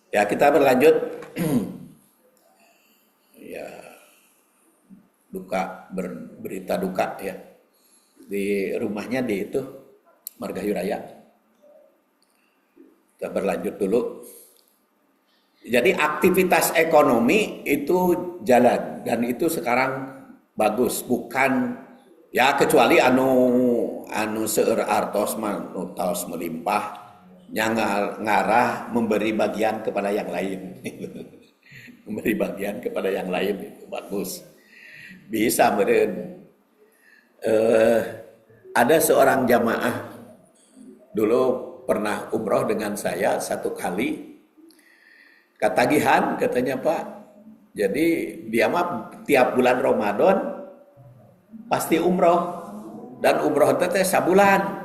Speaker 1: Ya kita berlanjut. Ya berita duka ya di rumahnya di itu Margahayu Raya. Kita berlanjut dulu. Jadi aktivitas ekonomi itu jalan dan itu sekarang bagus, bukan ya kecuali anu seueur artos manutaos melimpah ngarah memberi bagian kepada yang lain. Memberi bagian kepada yang lain itu bagus. Bisa meureun. Ada seorang jamaah dulu pernah umroh dengan saya satu kali. Ketagihan katanya Pak. Jadi dia mah tiap bulan Ramadan pasti umroh. Dan umroh teh sabulan.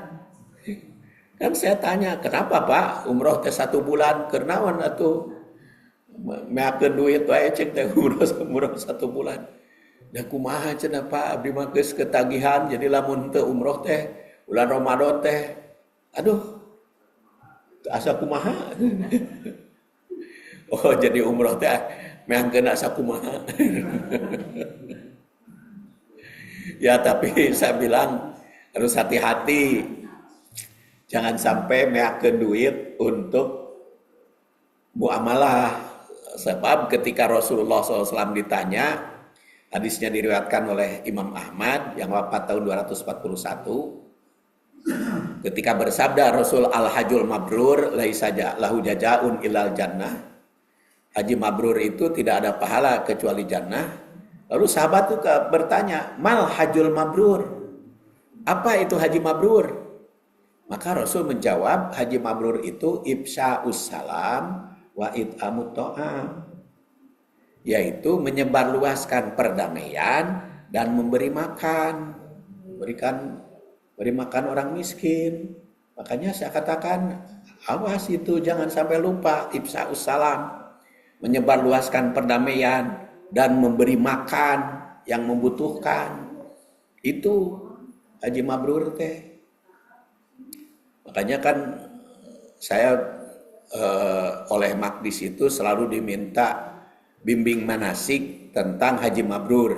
Speaker 1: Kan saya tanya, kenapa Pak umroh teh 1 bulan? Kenaon atuh? Meakeun duit wae cek teh umroh 1 bulan. Da kumaha cenah Pak, abdi mah geus ketagihan jadi lamun teu umroh teh bulan Ramadan teh aduh asa kumaha. Oh jadi umroh teh meang kena sakumaha. Ya tapi saya bilang harus hati-hati. Jangan sampai meakeun duit untuk muamalah. Sebab ketika Rasulullah SAW ditanya, hadisnya diriwayatkan oleh Imam Ahmad yang wafat tahun 241. Ketika bersabda Rasul, al-hajjul mabrur laisa lahu jazaa'un illal jannah. Haji mabrur itu tidak ada pahala kecuali jannah. Lalu sahabat itu bertanya, mal hajjul mabrur? Apa itu haji mabrur? Maka Rasul menjawab, haji mabrur itu ifsya'us salam wa it'amut ta'am. Yaitu menyebarluaskan perdamaian dan memberi makan. Beri makan orang miskin. Makanya saya katakan, awas itu jangan sampai lupa ifsya'us salam. Menyebarluaskan perdamaian dan memberi makan yang membutuhkan. Itu haji mabrur teh. Makanya kan saya oleh Makdis itu selalu diminta bimbing manasik tentang haji mabrur.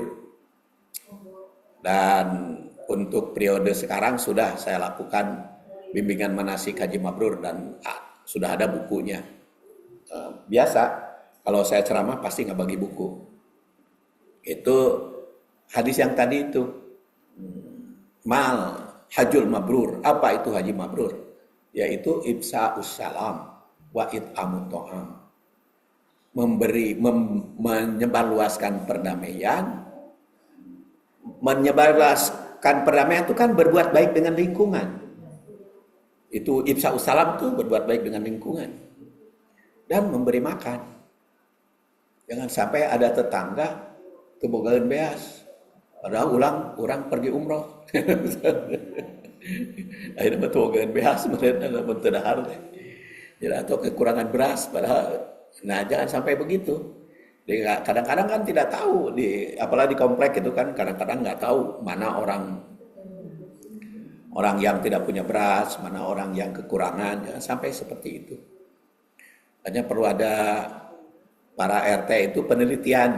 Speaker 1: Dan untuk periode sekarang sudah saya lakukan bimbingan manasik haji mabrur dan sudah ada bukunya. Biasa kalau saya ceramah pasti nggak bagi buku. Itu hadis yang tadi itu. Mal hajjul mabrur. Apa itu haji mabrur? Yaitu ifsa'us salam wa it'amut ta'am. Menyebarluaskan perdamaian. Menyebarluaskan perdamaian itu kan berbuat baik dengan lingkungan. Itu ifsa'us salam itu berbuat baik dengan lingkungan. Dan memberi makan. Jangan sampai ada tetangga kebogalan beas. Padahal orang pergi umroh. Akhirnya betul kebogalan beas mereka bentuk dahar. Jadi atau kekurangan beras padahal. Nah jangan sampai begitu. Jadi kadang-kadang kan tidak tahu apalagi di komplek itu kan kadang-kadang nggak tahu mana orang yang tidak punya beras, mana orang yang kekurangan, ya, sampai seperti itu. Hanya perlu ada para RT itu penelitian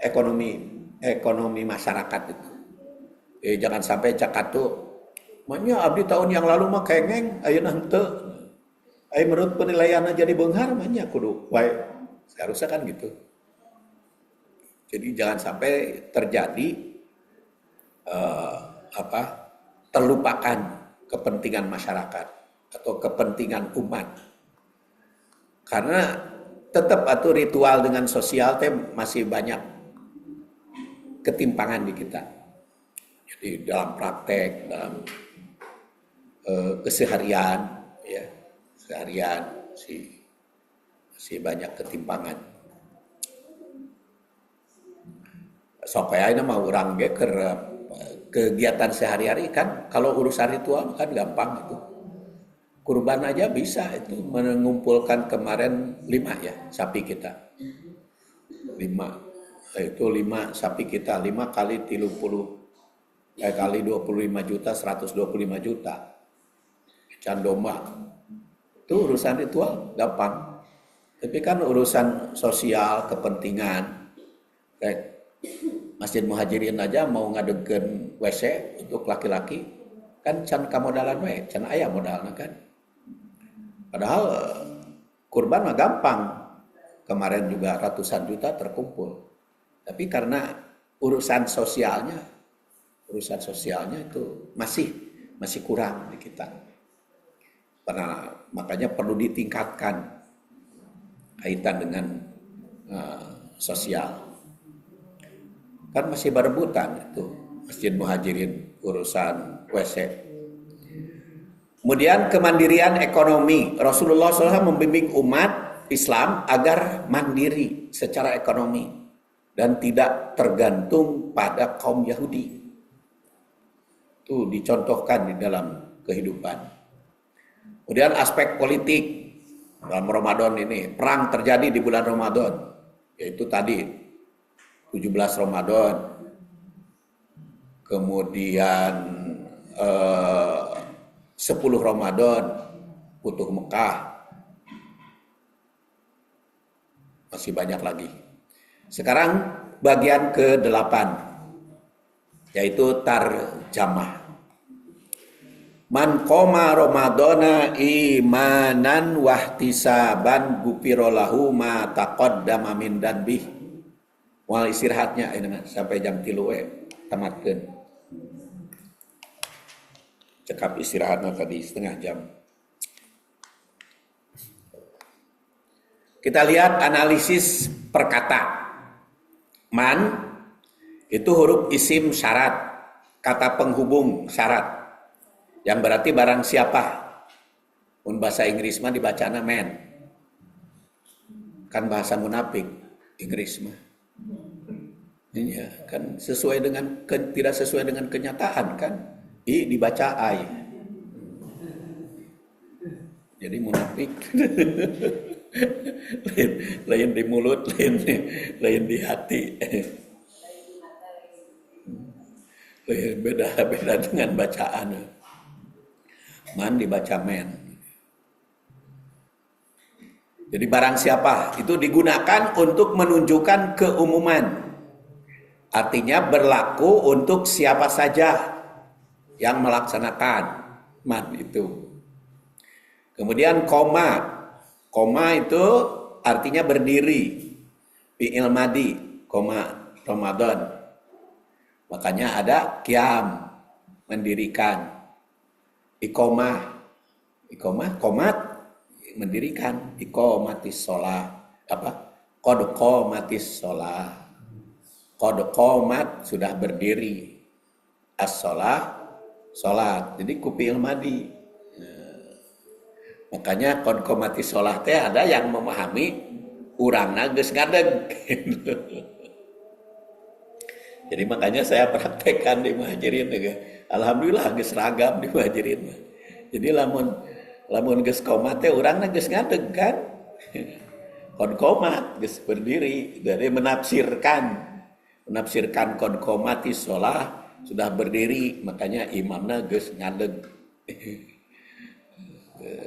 Speaker 1: ekonomi masyarakat itu. Jangan sampai cakap tuh, makanya abdi tahun yang lalu mah kengeng, ayeuna henteu. Menurut penilaian jadi beunghar mah kudu wae. Seharusnya kan gitu. Jadi jangan sampai terjadi terlupakan kepentingan masyarakat atau kepentingan umat. Karena tetap atau ritual dengan sosial teh masih banyak ketimpangan di kita. Jadi dalam praktek, dalam keseharian, ya seharian masih banyak ketimpangan. Supaya ini mau orang kegiatan sehari-hari kan, kalau urusan ritual kan gampang itu. Kurban aja bisa itu mengumpulkan kemarin 5 ya sapi kita. 5 itu 5 sapi kita 5 kali 30 kali 25 juta 125 juta. Can domba. Itu urusan ritual gampang. Tapi kan urusan sosial, kepentingan. Kayak Masjid Muhajirin aja mau ngadegeun WC untuk laki-laki kan can kamodalan we, can aya modalna kan. Padahal kurban mah gampang. Kemarin juga ratusan juta terkumpul. Tapi karena urusan sosialnya itu masih kurang di kita. Karena makanya perlu ditingkatkan kaitan dengan sosial. Kan masih berebutan itu Masjid Muhajirin urusan WC. Kemudian kemandirian ekonomi. Rasulullah SAW membimbing umat Islam agar mandiri secara ekonomi dan tidak tergantung pada kaum Yahudi. Itu dicontohkan di dalam kehidupan. Kemudian aspek politik dalam Ramadan ini, perang terjadi di bulan Ramadan, yaitu tadi 17 Ramadan, kemudian 10 Ramadan, Futuh Mekah, masih banyak lagi. Sekarang bagian ke-8, yaitu tarjamah. Man qoma Ramadana imanan wahtisaban gufira lahu ma taqaddama min dzanbih. Wal istirahatnya sampai jam 3 tamatkeun. Cekap istirahatnya tadi setengah jam. Kita lihat analisis perkata. Man itu huruf isim syarat, kata penghubung syarat. Yang berarti barang siapa. Mun bahasa Inggris mah dibacana man. Kan bahasa munafik Inggris mah. Iya, kan tidak sesuai dengan kenyataan kan. Dibaca I. Jadi munafik. lain di mulut, lain di hati. Beda dengan bacaan. Man dibaca men. Jadi barang siapa itu digunakan untuk menunjukkan keumuman. Artinya berlaku untuk siapa saja yang melaksanakan man itu. Kemudian koma. Koma itu artinya berdiri. Fi'il madi, koma Ramadan. Makanya ada qiyam, mendirikan. Komat, mendirikan. Iqomatis sholah. Qad qomatis sholah. Qad qomat, sudah berdiri. As-sholah, sholat. Jadi fi'il madi. Makanya qad qomatis sholah teh ada yang memahami urangna geus ngadeg. Jadi makanya saya praktekkan di Muhajirin juga. Alhamdulillah geus ragam di Muhajirin. Jadi lamun geus qomat teh urangna geus ngadeg kan. Kon komat geus berdiri, dari menafsirkan kon komati sholah sudah berdiri, makanya imamnya geus ngadeg.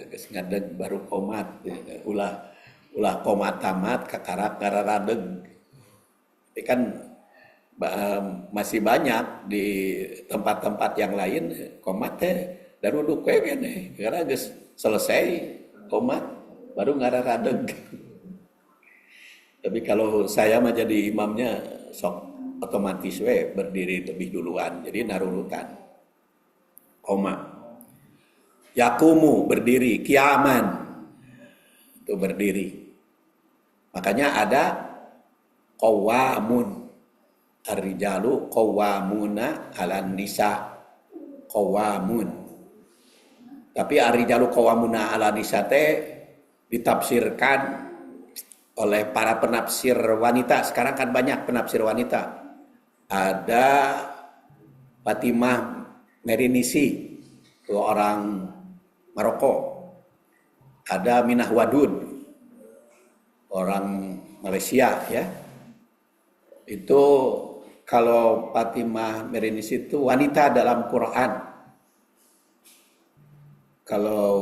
Speaker 1: Geus ngadeg baru komat, ulah komat tamat kakarak kararadeg. Tapi kan masih banyak di tempat-tempat yang lain komat teh dan duduk we karena geus selesai komat baru ngararadeg. Tapi kalau saya mah jadi imamnya sok otomatis we berdiri lebih duluan, jadi narurutan. Koma. Yakumu berdiri, kiaman itu berdiri. Makanya ada qawamun. Ar-rijalu qawwamuna 'alan nisa. Qawamun. Tapi ar-rijalu qawwamuna 'alan nisa teh ditafsirkan oleh para penafsir wanita. Sekarang kan banyak penafsir wanita. Ada Fatimah Merinisi, itu orang Maroko. Ada Minah Wadud, orang Malaysia ya. Itu kalau Fatimah Merinisi itu wanita dalam Quran. Kalau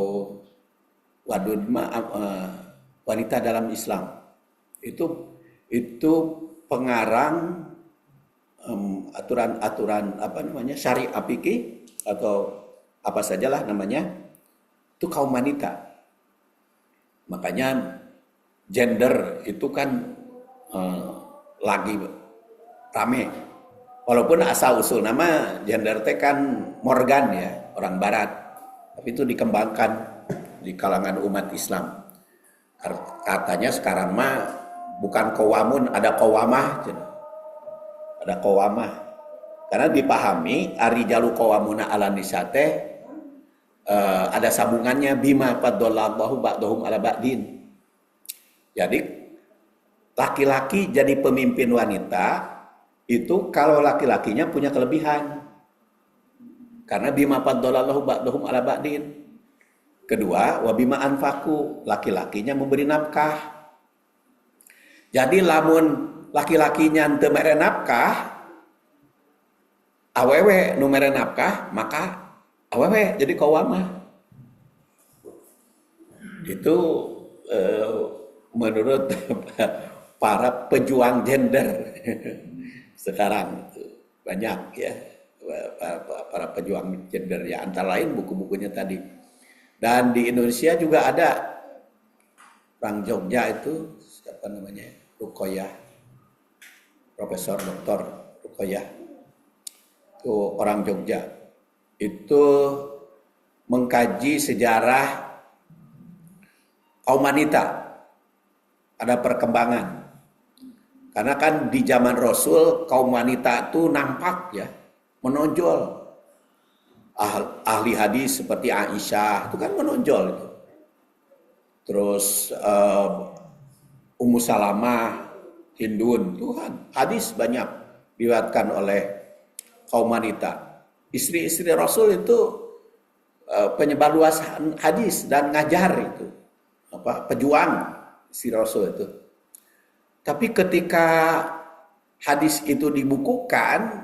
Speaker 1: Wadud wanita dalam Islam. Itu pengarang aturan-aturan syariah fikih atau apa sajalah namanya, itu kaum wanita. Makanya gender itu kan lagi rame. Walaupun asal usul nama gender teh kan Morgan ya, orang barat. Tapi itu dikembangkan di kalangan umat Islam. Katanya sekarang mah bukan qawamun, ada qawamah. Ada qawamah. Karena dipahami ar-rijalu qawwamuna 'alan nisa teh ada sambungannya bima faddallallahu ba'dahum 'ala ba'din. Jadi laki-laki jadi pemimpin wanita itu kalau laki-lakinya punya kelebihan. Karena bima faddallallahu ba'dahum 'ala ba'din. Kedua, wa bima anfaqu, laki-lakinya memberi nafkah. Jadi lamun laki-lakinya teu mere nafkah, awewe nu mere nafkah, maka awewe jadi qawamah. Itu menurut para pejuang gender sekarang banyak ya para pejuang gender ya, antara lain buku-bukunya tadi. Dan di Indonesia juga ada orang Jogja itu siapa namanya, Ruqayyah, Profesor Dr. Ruqayyah, itu orang Jogja, itu mengkaji sejarah kaum wanita, ada perkembangan. Karena kan di zaman Rasul kaum wanita itu nampak ya, menonjol. Ahli hadis seperti Aisyah itu kan menonjol itu. Terus Ummu Salamah, Hindun, Tuhan hadis banyak diriwayatkan oleh kaum wanita. Istri-istri Rasul itu penyebar luas hadis dan ngajar itu, pejuang istri Rasul itu. Tapi ketika hadis itu dibukukan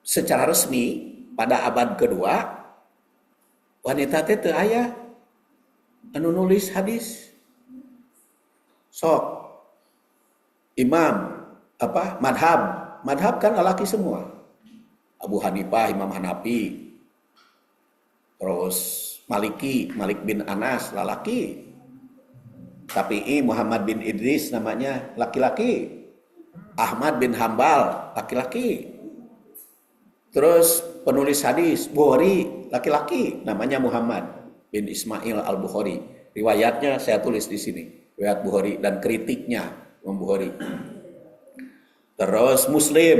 Speaker 1: secara resmi pada abad kedua, wanita teh teu aya anu nulis hadis. Sok imam madhab kan lelaki semua. Abu Hanifah, Imam Hanafi, terus Malik bin Anas lelaki. Tapi'i Muhammad bin Idris namanya laki-laki. Ahmad bin Hambal laki-laki. Terus penulis hadis Bukhari laki-laki namanya Muhammad bin Ismail al-Bukhari. Riwayatnya saya tulis di sini, riwayat Bukhari dan kritiknya Imam Bukhari. Terus Muslim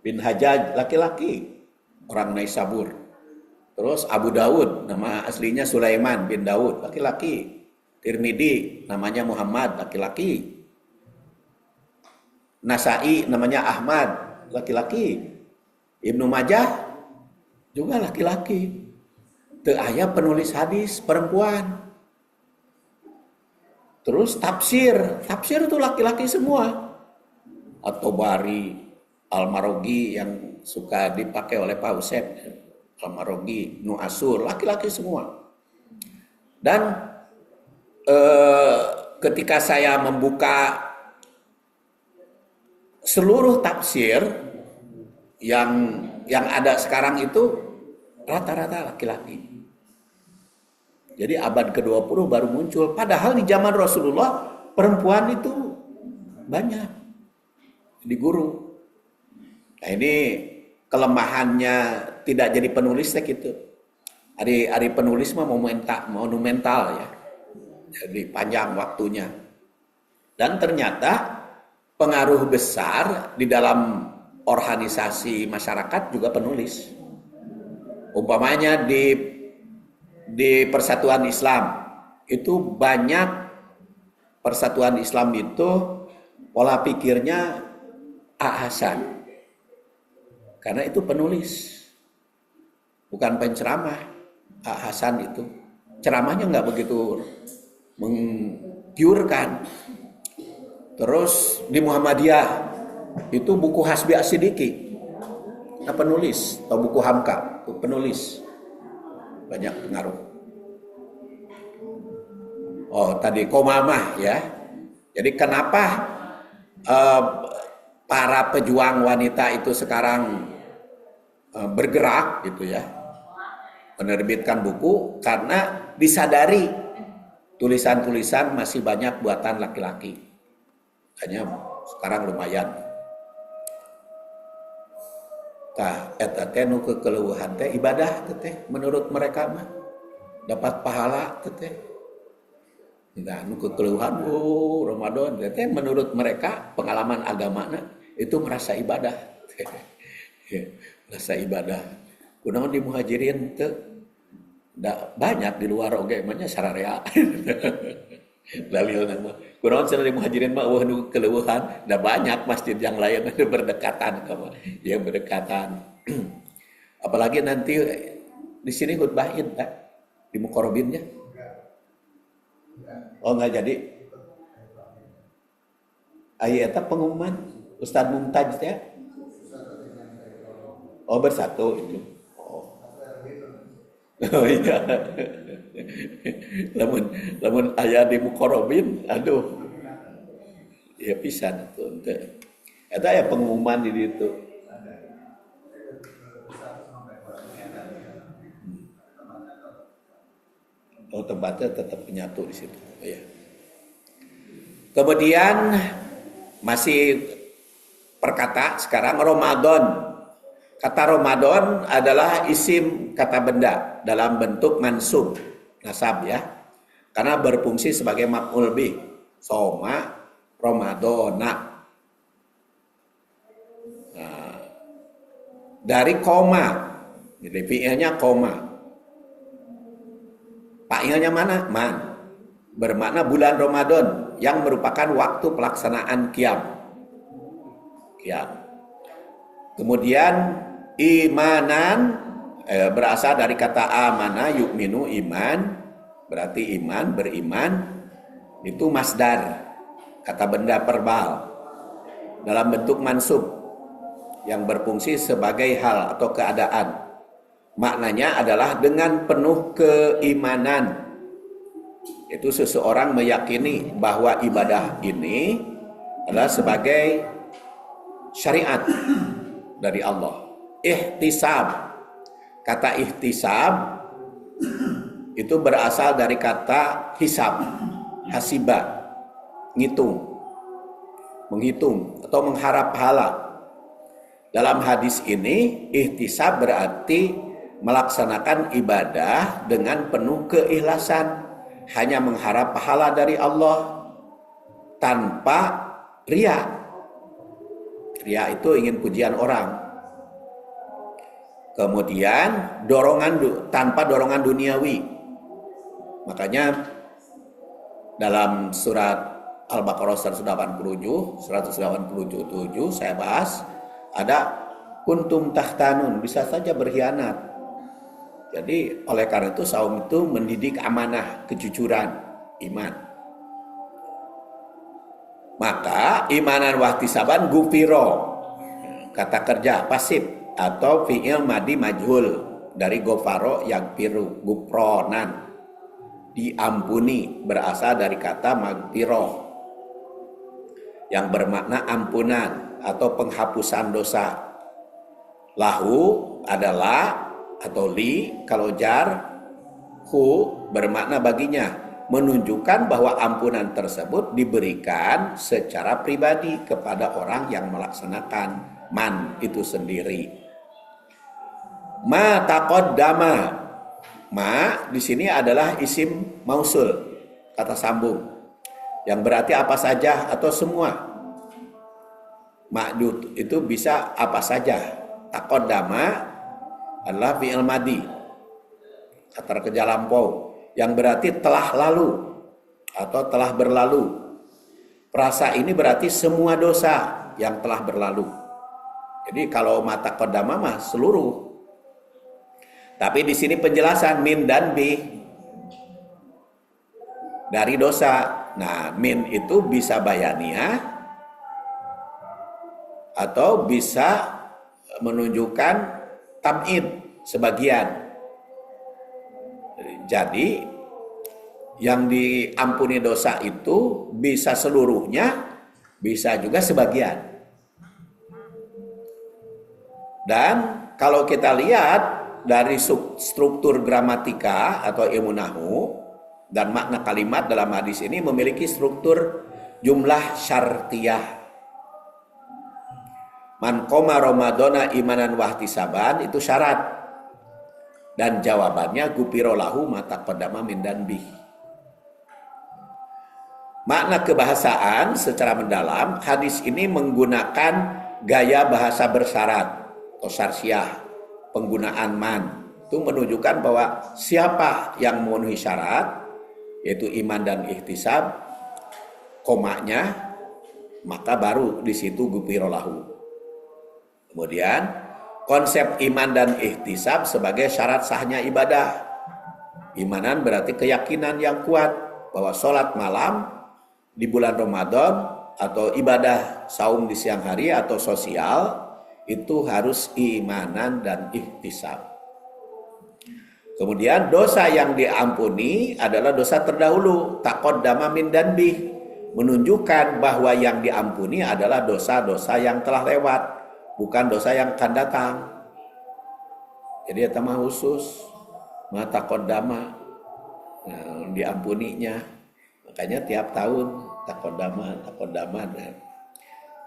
Speaker 1: bin Hajjaj laki-laki, orang Naisabur. Terus Abu Daud, nama aslinya Sulaiman bin Daud, laki-laki. Tirmidzi namanya Muhammad, laki-laki. Nasai namanya Ahmad, laki-laki. Ibnu Majah juga laki-laki. Teu aya penulis hadis perempuan. Terus tafsir itu laki-laki semua. At-Tabari, Al-Marogi yang suka dipakai oleh Pak Usep, Al-Marogi, Ibnu Ashur, laki-laki semua. Dan ketika saya membuka seluruh tafsir yang ada sekarang itu rata-rata laki-laki. Jadi abad ke-20 baru muncul. Padahal di zaman Rasulullah perempuan itu banyak di guru. Nah ini kelemahannya tidak jadi penulis gitu. Hari penulis mah monumental ya. Jadi panjang waktunya. Dan ternyata pengaruh besar di dalam organisasi masyarakat juga penulis. Umpamanya di Persatuan Islam itu banyak Persatuan Islam itu pola pikirnya A. Hasan, karena itu penulis, bukan penceramah. A. Hasan itu ceramahnya nggak begitu menggiurkan. Terus di Muhammadiyah itu buku Hasbi As-Siddiqi, penulis, atau buku Hamka, penulis. Banyak pengaruh. Oh, tadi Komamah ya. Jadi kenapa para pejuang wanita itu sekarang bergerak gitu ya, menerbitkan buku, karena disadari tulisan-tulisan masih banyak buatan laki-laki. Hanya sekarang lumayan. Tah eta teh nu kekeluhan teh ibadah teh menurut mereka mah dapat pahala teh. Nah, nu kekeluhan Ramadan teh menurut mereka pengalaman agamana itu merasa ibadah. Merasa ibadah. Kunaon di Muhajirin teh banyak di luar oge mah nya sararea. Dalil nama. Kunaon cenah di Muhajirin mah eueuh nu keleueuhan, da banyak masjid yang lain berdekatan kama. Ya berdekatan. Apalagi nanti di sini khutbah Id Pak, di Muqarrabinnya. Oh enggak jadi. Aya eta pengumuman Ustaz Mumtaj teh. Oh bersatu itu. Oh iya. Lamun aya di Muqarrabin, aduh. Ya pisan atuh teh. Eta aya pengumuman di ditu. Oh tempatnya tetap menyatu di situ. Oh, ya. Kemudian masih perkata sekarang Ramadan. Kata Ramadan adalah isim kata benda dalam bentuk mansub, nasab ya. Karena berfungsi sebagai maf'ul bih. Soma Ramadana. Nah, dari koma. Jadi fi'ilnya koma. Fa'ilnya mana? Man. Bermakna bulan Ramadan yang merupakan waktu pelaksanaan qiyam. Kemudian imanan berasal dari kata amana yu'minu iman, berarti iman, beriman, itu masdar, kata benda verbal dalam bentuk mansub yang berfungsi sebagai hal atau keadaan. Maknanya adalah dengan penuh keimanan, itu seseorang meyakini bahwa ibadah ini adalah sebagai syariat dari Allah. Ihtisab, kata ihtisab itu berasal dari kata hisab, hasiba, menghitung atau mengharap pahala. Dalam hadis ini ihtisab berarti melaksanakan ibadah dengan penuh keikhlasan, hanya mengharap pahala dari Allah tanpa riya. Riya itu ingin pujian orang. Kemudian tanpa dorongan duniawi. Makanya dalam surat Al-Baqarah 187 saya bahas ada kuntum tahtanun, bisa saja berkhianat. Jadi oleh karena itu saum itu mendidik amanah, kejujuran, iman. Maka imanan wahtisaban gufiro, kata kerja pasif atau fi'il madi majhul dari gofaro yang piru, gufronan, diampuni, berasal dari kata magfiro yang bermakna ampunan atau penghapusan dosa. Lahu adalah atau li kalau jar, hu bermakna baginya, menunjukkan bahwa ampunan tersebut diberikan secara pribadi kepada orang yang melaksanakan man itu sendiri. Ma taqaddama, ma di sini adalah isim mausul, kata sambung, yang berarti apa saja atau semua. Ma'dud itu bisa apa saja. Taqaddama adalah fi'il madi, kata kerja lampau, yang berarti telah lalu atau telah berlalu. Prasa ini berarti semua dosa yang telah berlalu. Jadi kalau mata kodama mah seluruh. Tapi di sini penjelasan min dan bi dari dosa. Nah, min itu bisa bayaniah atau bisa menunjukkan tab'id, sebagian. Jadi yang diampuni dosa itu bisa seluruhnya, bisa juga sebagian. Dan kalau kita lihat dari struktur gramatika atau ilmu nahwu dan makna kalimat dalam hadis ini memiliki struktur jumlah syartiyah. Man qoma ramadhana imanan wahtisaban itu syarat. Dan jawabannya gufiro lahu ma taqaddama min danbih. Makna kebahasaan secara mendalam, hadis ini menggunakan gaya bahasa bersyarat atau syarsyah, penggunaan man. Itu menunjukkan bahwa siapa yang memenuhi syarat, yaitu iman dan ihtisab, komanya, maka baru di situ gufiro lahu. Kemudian konsep iman dan ihtisab sebagai syarat sahnya ibadah. Imanan berarti keyakinan yang kuat bahwa sholat malam di bulan Ramadan atau ibadah saum di siang hari atau sosial itu harus imanan dan ihtisab. Kemudian dosa yang diampuni adalah dosa terdahulu, taqaddama min danbih, menunjukkan bahwa yang diampuni adalah dosa-dosa yang telah lewat, bukan dosa yang akan datang. Jadi itu mah khusus mata kodama, diampuninya. Makanya tiap tahun takodama.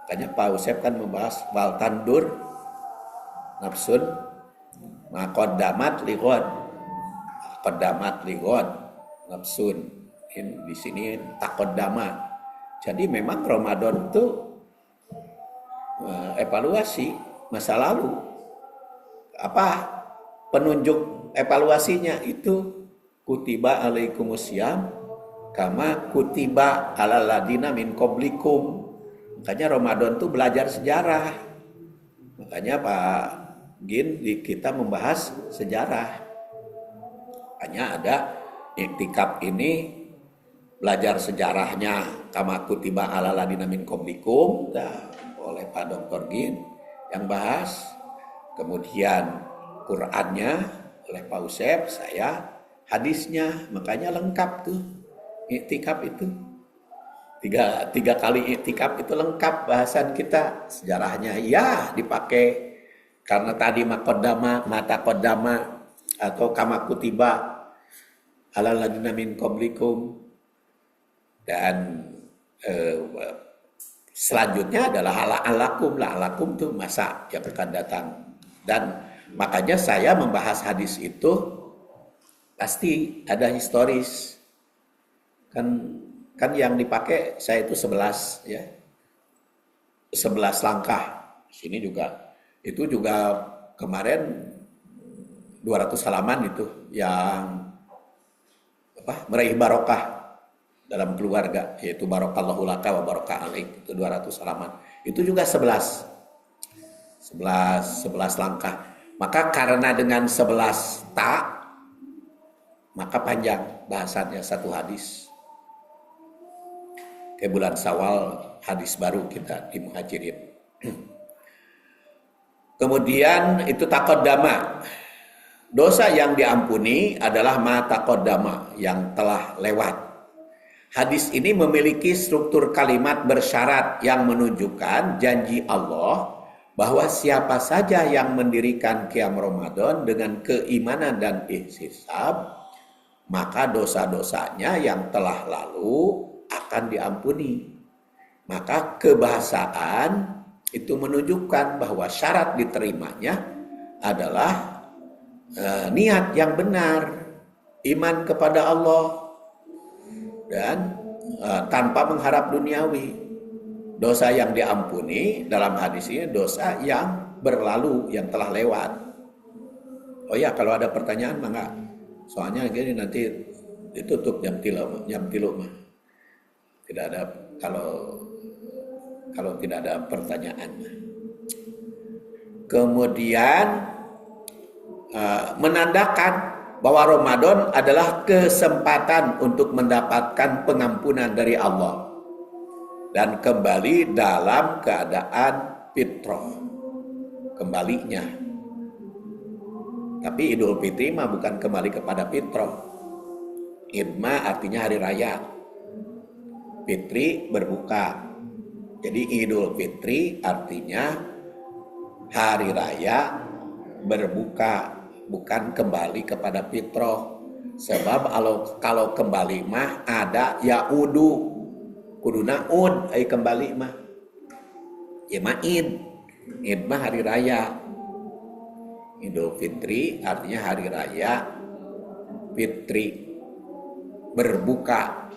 Speaker 1: Makanya Pak Usep kan membahas wal tandur nafsun makodamat ligon, nafsun. Di sini takodama. Jadi memang Ramadan itu evaluasi masa lalu. Apa penunjuk evaluasinya itu? Kutiba alaikumusiyam kama kutiba alal ladina min qablikum. Makanya Ramadan itu belajar sejarah. Makanya Pak Gin di kita membahas sejarah. Makanya ada iktikaf ini belajar sejarahnya kama kutiba alal ladina min qablikum oleh Pak Dr. Gin yang bahas. Kemudian Qur'annya oleh Pak Usep, saya hadisnya, makanya lengkap tuh iktikaf itu. Tiga kali iktikaf itu lengkap bahasan kita. Sejarahnya ya dipakai karena tadi makodama, mata kodama atau kama kutiba alal ladina min qablikum. Dan selanjutnya adalah alakum tuh masa yang akan datang. Dan makanya saya membahas hadis itu pasti ada historis. Kan yang dipakai saya itu 11 ya. 11 langkah. Sini juga. Itu juga kemarin 200 halaman itu yang meraih barokah dalam keluarga, yaitu barokallahu laka wa barokah alaik, itu 200 halaman. Itu juga 11 langkah. Maka karena dengan 11 tak, maka panjang bahasannya satu hadis. bulan Syawal, hadis baru kita di Muhajirin. Kemudian itu taqaddama. Dosa yang diampuni adalah ma taqaddama, yang telah lewat. Hadis ini memiliki struktur kalimat bersyarat yang menunjukkan janji Allah bahwa siapa saja yang mendirikan Qiyam Ramadan dengan keimanan dan ihtisab, maka dosa-dosanya yang telah lalu akan diampuni. Maka kebahasaan itu menunjukkan bahwa syarat diterimanya adalah niat yang benar, iman kepada Allah, dan tanpa mengharap duniawi. Dosa yang diampuni dalam hadis ini dosa yang berlalu, yang telah lewat. Oh ya, kalau ada pertanyaan maka soalnya gini nanti ditutup jam 3 mah. Tidak ada, kalau tidak ada pertanyaan. Kemudian menandakan bahwa Ramadan adalah kesempatan untuk mendapatkan pengampunan dari Allah dan kembali dalam keadaan fitrah, kembalinya. Tapi Idul Fitri mah bukan kembali kepada fitrah. Id mah artinya hari raya, Fitri berbuka. Jadi Idul Fitri artinya hari raya berbuka, bukan kembali kepada fitrah. Sebab kalau kembali mah ada yaudu, kuduna ud ay kembali mah. Ya mah id mah hari raya. Idul Fitri artinya hari raya, fitri berbuka,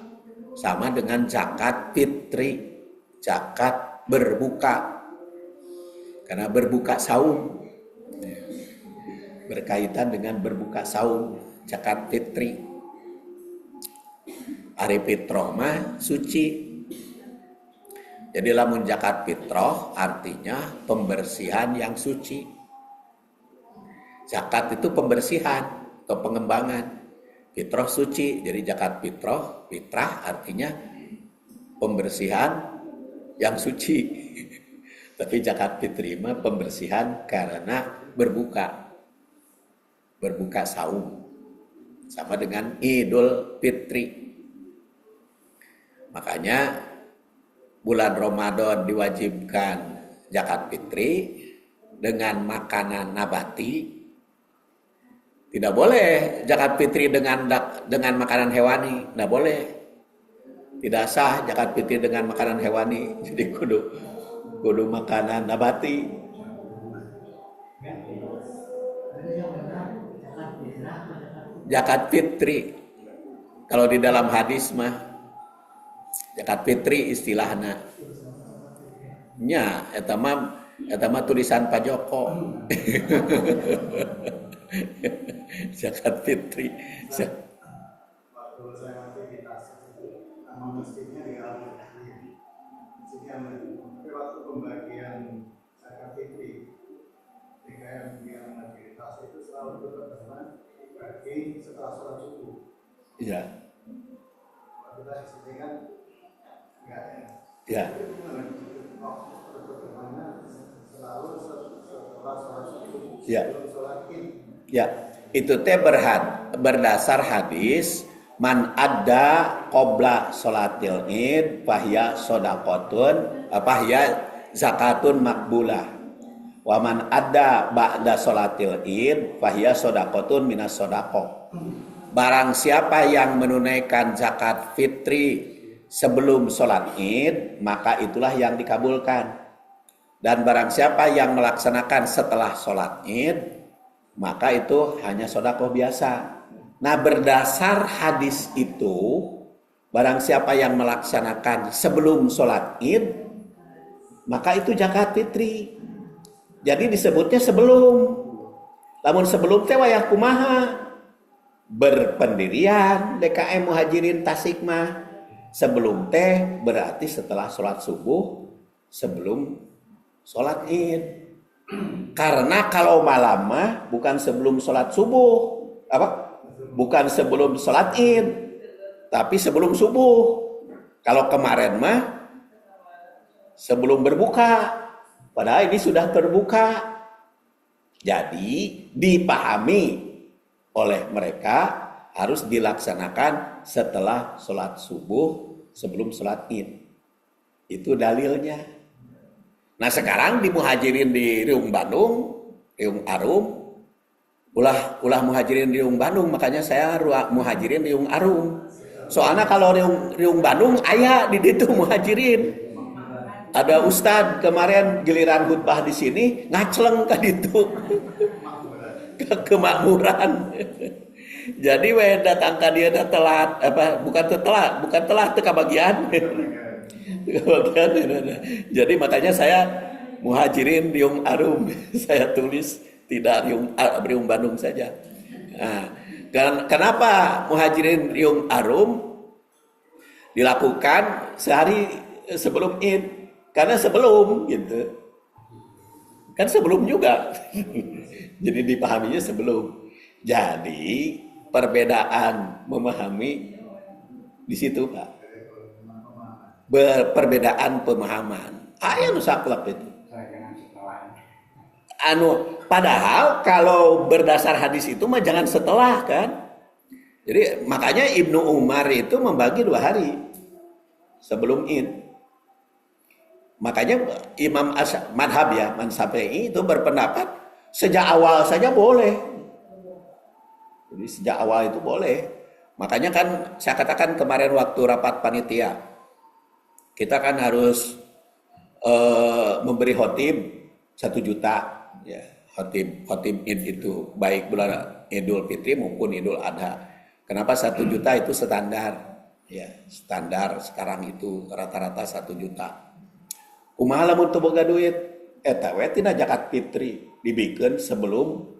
Speaker 1: sama dengan zakat fitri, zakat berbuka, karena berbuka saum, berkaitan dengan berbuka saum, zakat fitri. Hari fitrah mah suci. Jadi lamun zakat fitrah artinya pembersihan yang suci. Zakat itu pembersihan atau pengembangan. Fitrah suci. Jadi zakat fitrah artinya pembersihan yang suci. Tapi zakat fitri mah pembersihan karena berbuka saum, sama dengan Idul Fitri. Makanya bulan Ramadan diwajibkan zakat fitri dengan makanan nabati. Tidak boleh zakat fitri dengan makanan hewani, tidak boleh. Tidak sah zakat fitri dengan makanan hewani. Jadi kudu makanan nabati. Zakat fitri kalau di dalam hadis mah zakat fitri istilahna nya eta mah tulisan Pak Joko. Zakat fitri.
Speaker 3: Waktu saya masih di Tasik itu, nama masjidnya di tapi waktu pembagian zakat fitri, ketika yang di Tasik itu selalu berteman bagi setelah sholat subuh.
Speaker 1: Iya.
Speaker 3: Waktu kita di sini kan enggak ya.
Speaker 1: Ya.
Speaker 3: Bertemannya selalu setelah sholat subuh.
Speaker 1: Ya.
Speaker 3: Sebelum sholat id.
Speaker 1: Ya, itu teh berdasar hadis man adda qabla sholatil id fahiya shadaqatun fahiya zakatun makbulah wa man adda ba'da sholatil id fahiya shadaqatun minas shadaqah. Barang siapa yang menunaikan zakat fitri sebelum sholat id, maka itulah yang dikabulkan. Dan barang siapa yang melaksanakan setelah sholat id, maka itu hanya sedekah biasa. Nah, berdasar hadis itu, barang siapa yang melaksanakan sebelum sholat id, maka itu zakat fitri. Jadi disebutnya sebelum. Namun sebelum teh wayah kumaha? Berpendirian DKM Muhajirin Tasik mah. Sebelum teh berarti setelah sholat subuh, sebelum sholat id. Karena kalau malam mah bukan sebelum sholat subuh, bukan sebelum sholat id, tapi sebelum subuh. Kalau kemarin mah sebelum berbuka, padahal ini sudah terbuka. Jadi dipahami oleh mereka harus dilaksanakan setelah sholat subuh sebelum sholat id. Itu dalilnya. Nah sekarang di Muhajirin di Riung Bandung, Riung Arum, ulah Muhajirin Riung Bandung, makanya saya Muhajirin Riung Arum. Soalnya kalau Riung Bandung ayah di situ Muhajirin. Ada ustad kemarin giliran khutbah di sini ngacleng ke ditu. Kemakmuran. Jadi we datang ka dia telat bukan telat teu kabagian. Jadi makanya saya Muhajirin Riung Arum saya tulis tidak Riung Bandung saja. Nah, kenapa Muhajirin Riung Arum dilakukan sehari sebelum Id? Karena sebelum gitu. Kan sebelum juga. Jadi dipahaminya sebelum. Jadi perbedaan memahami di situ Pak. Perbedaan pemahaman. Aya nu saklek itu. Padahal kalau berdasar hadis itu mah jangan setelah kan. Jadi makanya Ibnu Umar itu membagi 2 hari sebelum Id. Makanya Imam Madhab ya, Syafi'i itu berpendapat sejak awal saja boleh. Jadi sejak awal itu boleh. Makanya kan saya katakan kemarin waktu rapat panitia, kita kan harus memberi khotib 1 juta. Ya, khotib Id itu baik bulan Idul Fitri maupun Idul Adha. Kenapa 1 juta itu standar? Ya, standar sekarang itu rata-rata 1 juta. Kumaha lamun teu boga duit? Eta we tina zakat fitri dibikeun sebelum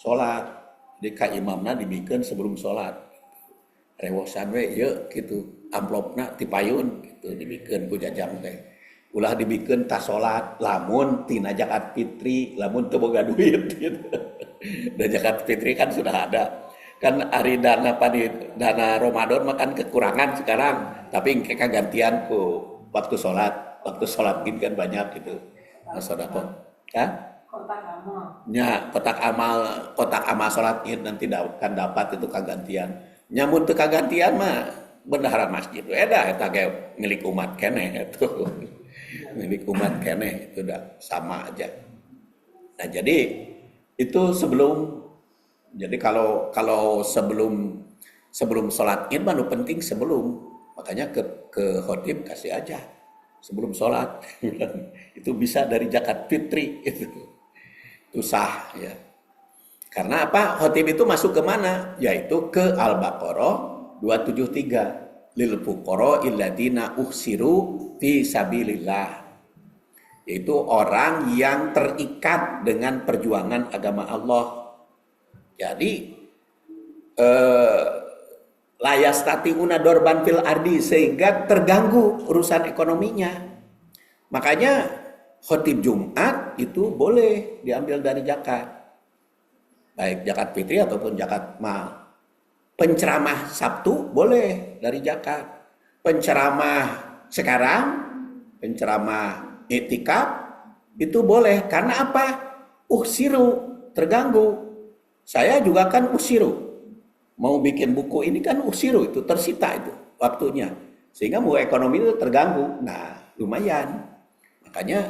Speaker 1: salat. Jadi ka imamna dibikeun sebelum salat. Rewosan we ieu kitu, amplopna ti payun kitu dibikeun ku jajang teh. Ulah dibikeun tas salat lamun tina zakat fitri, lamun teu boga duit gitu. Dan zakat fitri kan sudah ada. Kan ari dana Ramadan mah kan kekurangan sekarang, tapi engke kagantian ku waktu salat. Waktu sholat Id kan banyak gitu sedekah. Ya? Kotak amal sholat Id nanti kan dapat itu kagantian. Nyamun teu kagantian mah bendahara masjid eta ge milik umat keneh itu. Milik umat keneh itu udah sama aja. Nah, jadi itu sebelum kalau sebelum sholat Id mah penting sebelum. Makanya ke khotib kasih aja sebelum sholat. Itu bisa dari zakat fitri itu sah ya. Karena apa? Khotib itu masuk ke mana? Yaitu ke Al-Baqarah 273 lil fuqara illadina uhsiru fi sabilillah, yaitu orang yang terikat dengan perjuangan agama Allah. Jadi layastatiuna dorban fil ardi, sehingga terganggu urusan ekonominya. Makanya khotib Jumat itu boleh diambil dari zakat, baik zakat fitri ataupun zakat mal. Penceramah Sabtu boleh dari zakat. Penceramah sekarang, penceramah iktikaf itu boleh. Karena apa? Usiru, terganggu. Saya juga kan usiru. Mau bikin buku ini kan usiru, itu tersita itu waktunya. Sehingga mau ekonomi itu terganggu. Nah, lumayan. Makanya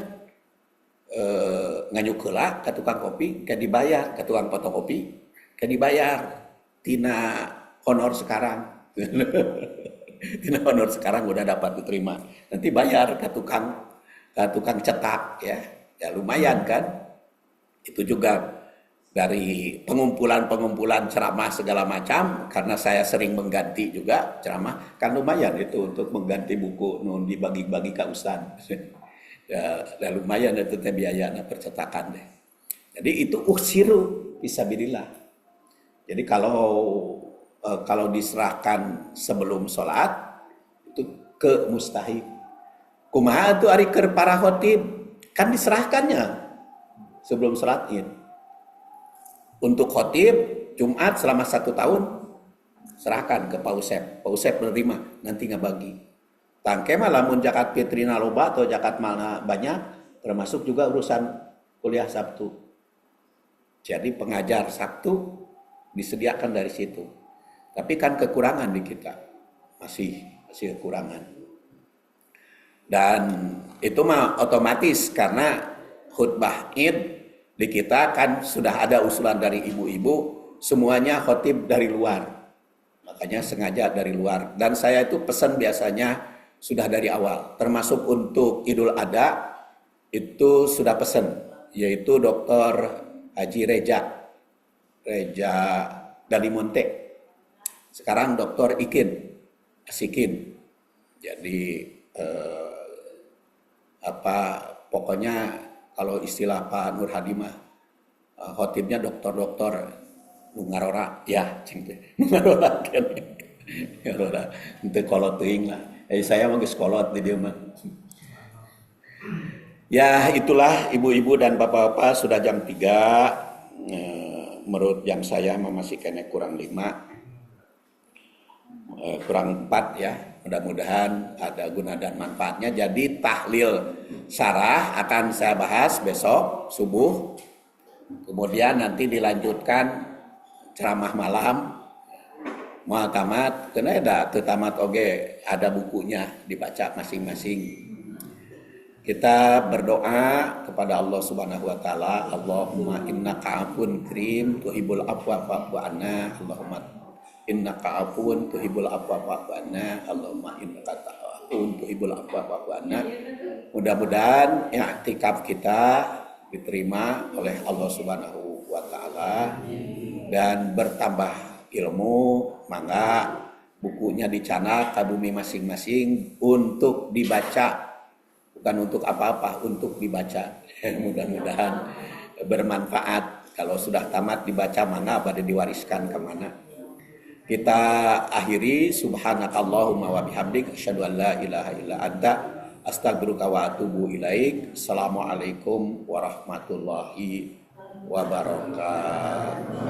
Speaker 1: nganyukeula ke tukang kopi, ke dibayar, ke tukang fotokopi, ke dibayar. Tina honor sekarang. Tina honor sekarang udah dapat diterima. Nanti bayar ke tukang cetak ya. Ya lumayan kan. Itu juga dari pengumpulan ceramah segala macam, karena saya sering mengganti juga ceramah, kan lumayan itu untuk mengganti buku nun dibagi-bagi ke ustad. Ya lumayan itu teh biayana percetakan deh. Jadi itu uksiru fisabilillah. Jadi kalau diserahkan sebelum sholat itu ke mustahib. Kumaha itu ari keur para khotib kan diserahkannya sebelum sholat Id. Untuk khotib Jumat selama 1 tahun serahkan ke Pak Usep. Pak Usep menerima, nanti nggak bagi. Tangke mah lamun zakat fitrina loba atau zakat mana banyak, termasuk juga urusan kuliah Sabtu. Jadi pengajar Sabtu disediakan dari situ. Tapi kan kekurangan di kita. Masih kekurangan. Dan itu mah otomatis karena khutbah Id di kita kan sudah ada usulan dari ibu-ibu, semuanya khotib dari luar. Makanya sengaja dari luar. Dan saya itu pesan biasanya sudah dari awal. Termasuk untuk Idul Adha itu sudah pesan, yaitu Dr. Haji Reja Dalimonte. Sekarang Dr. Asikin. Jadi pokoknya kalau istilah Pak Nur Hadi mah khotibnya dokter ngarora ya cing teh ngarora kan ngarora henteu kolot teuing lah. Saya mah geus kolot di dieu mah. Ya itulah ibu-ibu dan bapak-bapak, sudah jam 3. Menurut jam saya masih kena kurang 5. Kurang 4 ya. Mudah-mudahan ada guna dan manfaatnya. Jadi tahlil syarah akan saya bahas besok subuh. Kemudian nanti dilanjutkan ceramah malam. Mau tamat, kena ada tamat oge, ada bukunya dibaca masing-masing. Kita berdoa kepada Allah Subhanahu wa taala, Allahumma innaka afun karim tuhibbul afwa fa'fu anna. Allahumma innaka afun tuhibbul afwa fa'fu anna. Allahumma innaka afun tuhibbul afwa fa'fu anna. Mudah-mudahan i'tikaf kita diterima oleh Allah Subhanahu wa taala dan bertambah ilmu. Mangga bukunya dicanak ke bumi masing-masing untuk dibaca, bukan untuk apa-apa, untuk dibaca. Mudah-mudahan bermanfaat. Kalau sudah tamat dibaca mangga pada diwariskan kemana. Kita akhiri, subhanakallahumma wa bihamdik asyhadu an la ilaha illa anta astaghfiruka wa atubu ilaik. Assalamualaikum warahmatullahi wabarakatuh.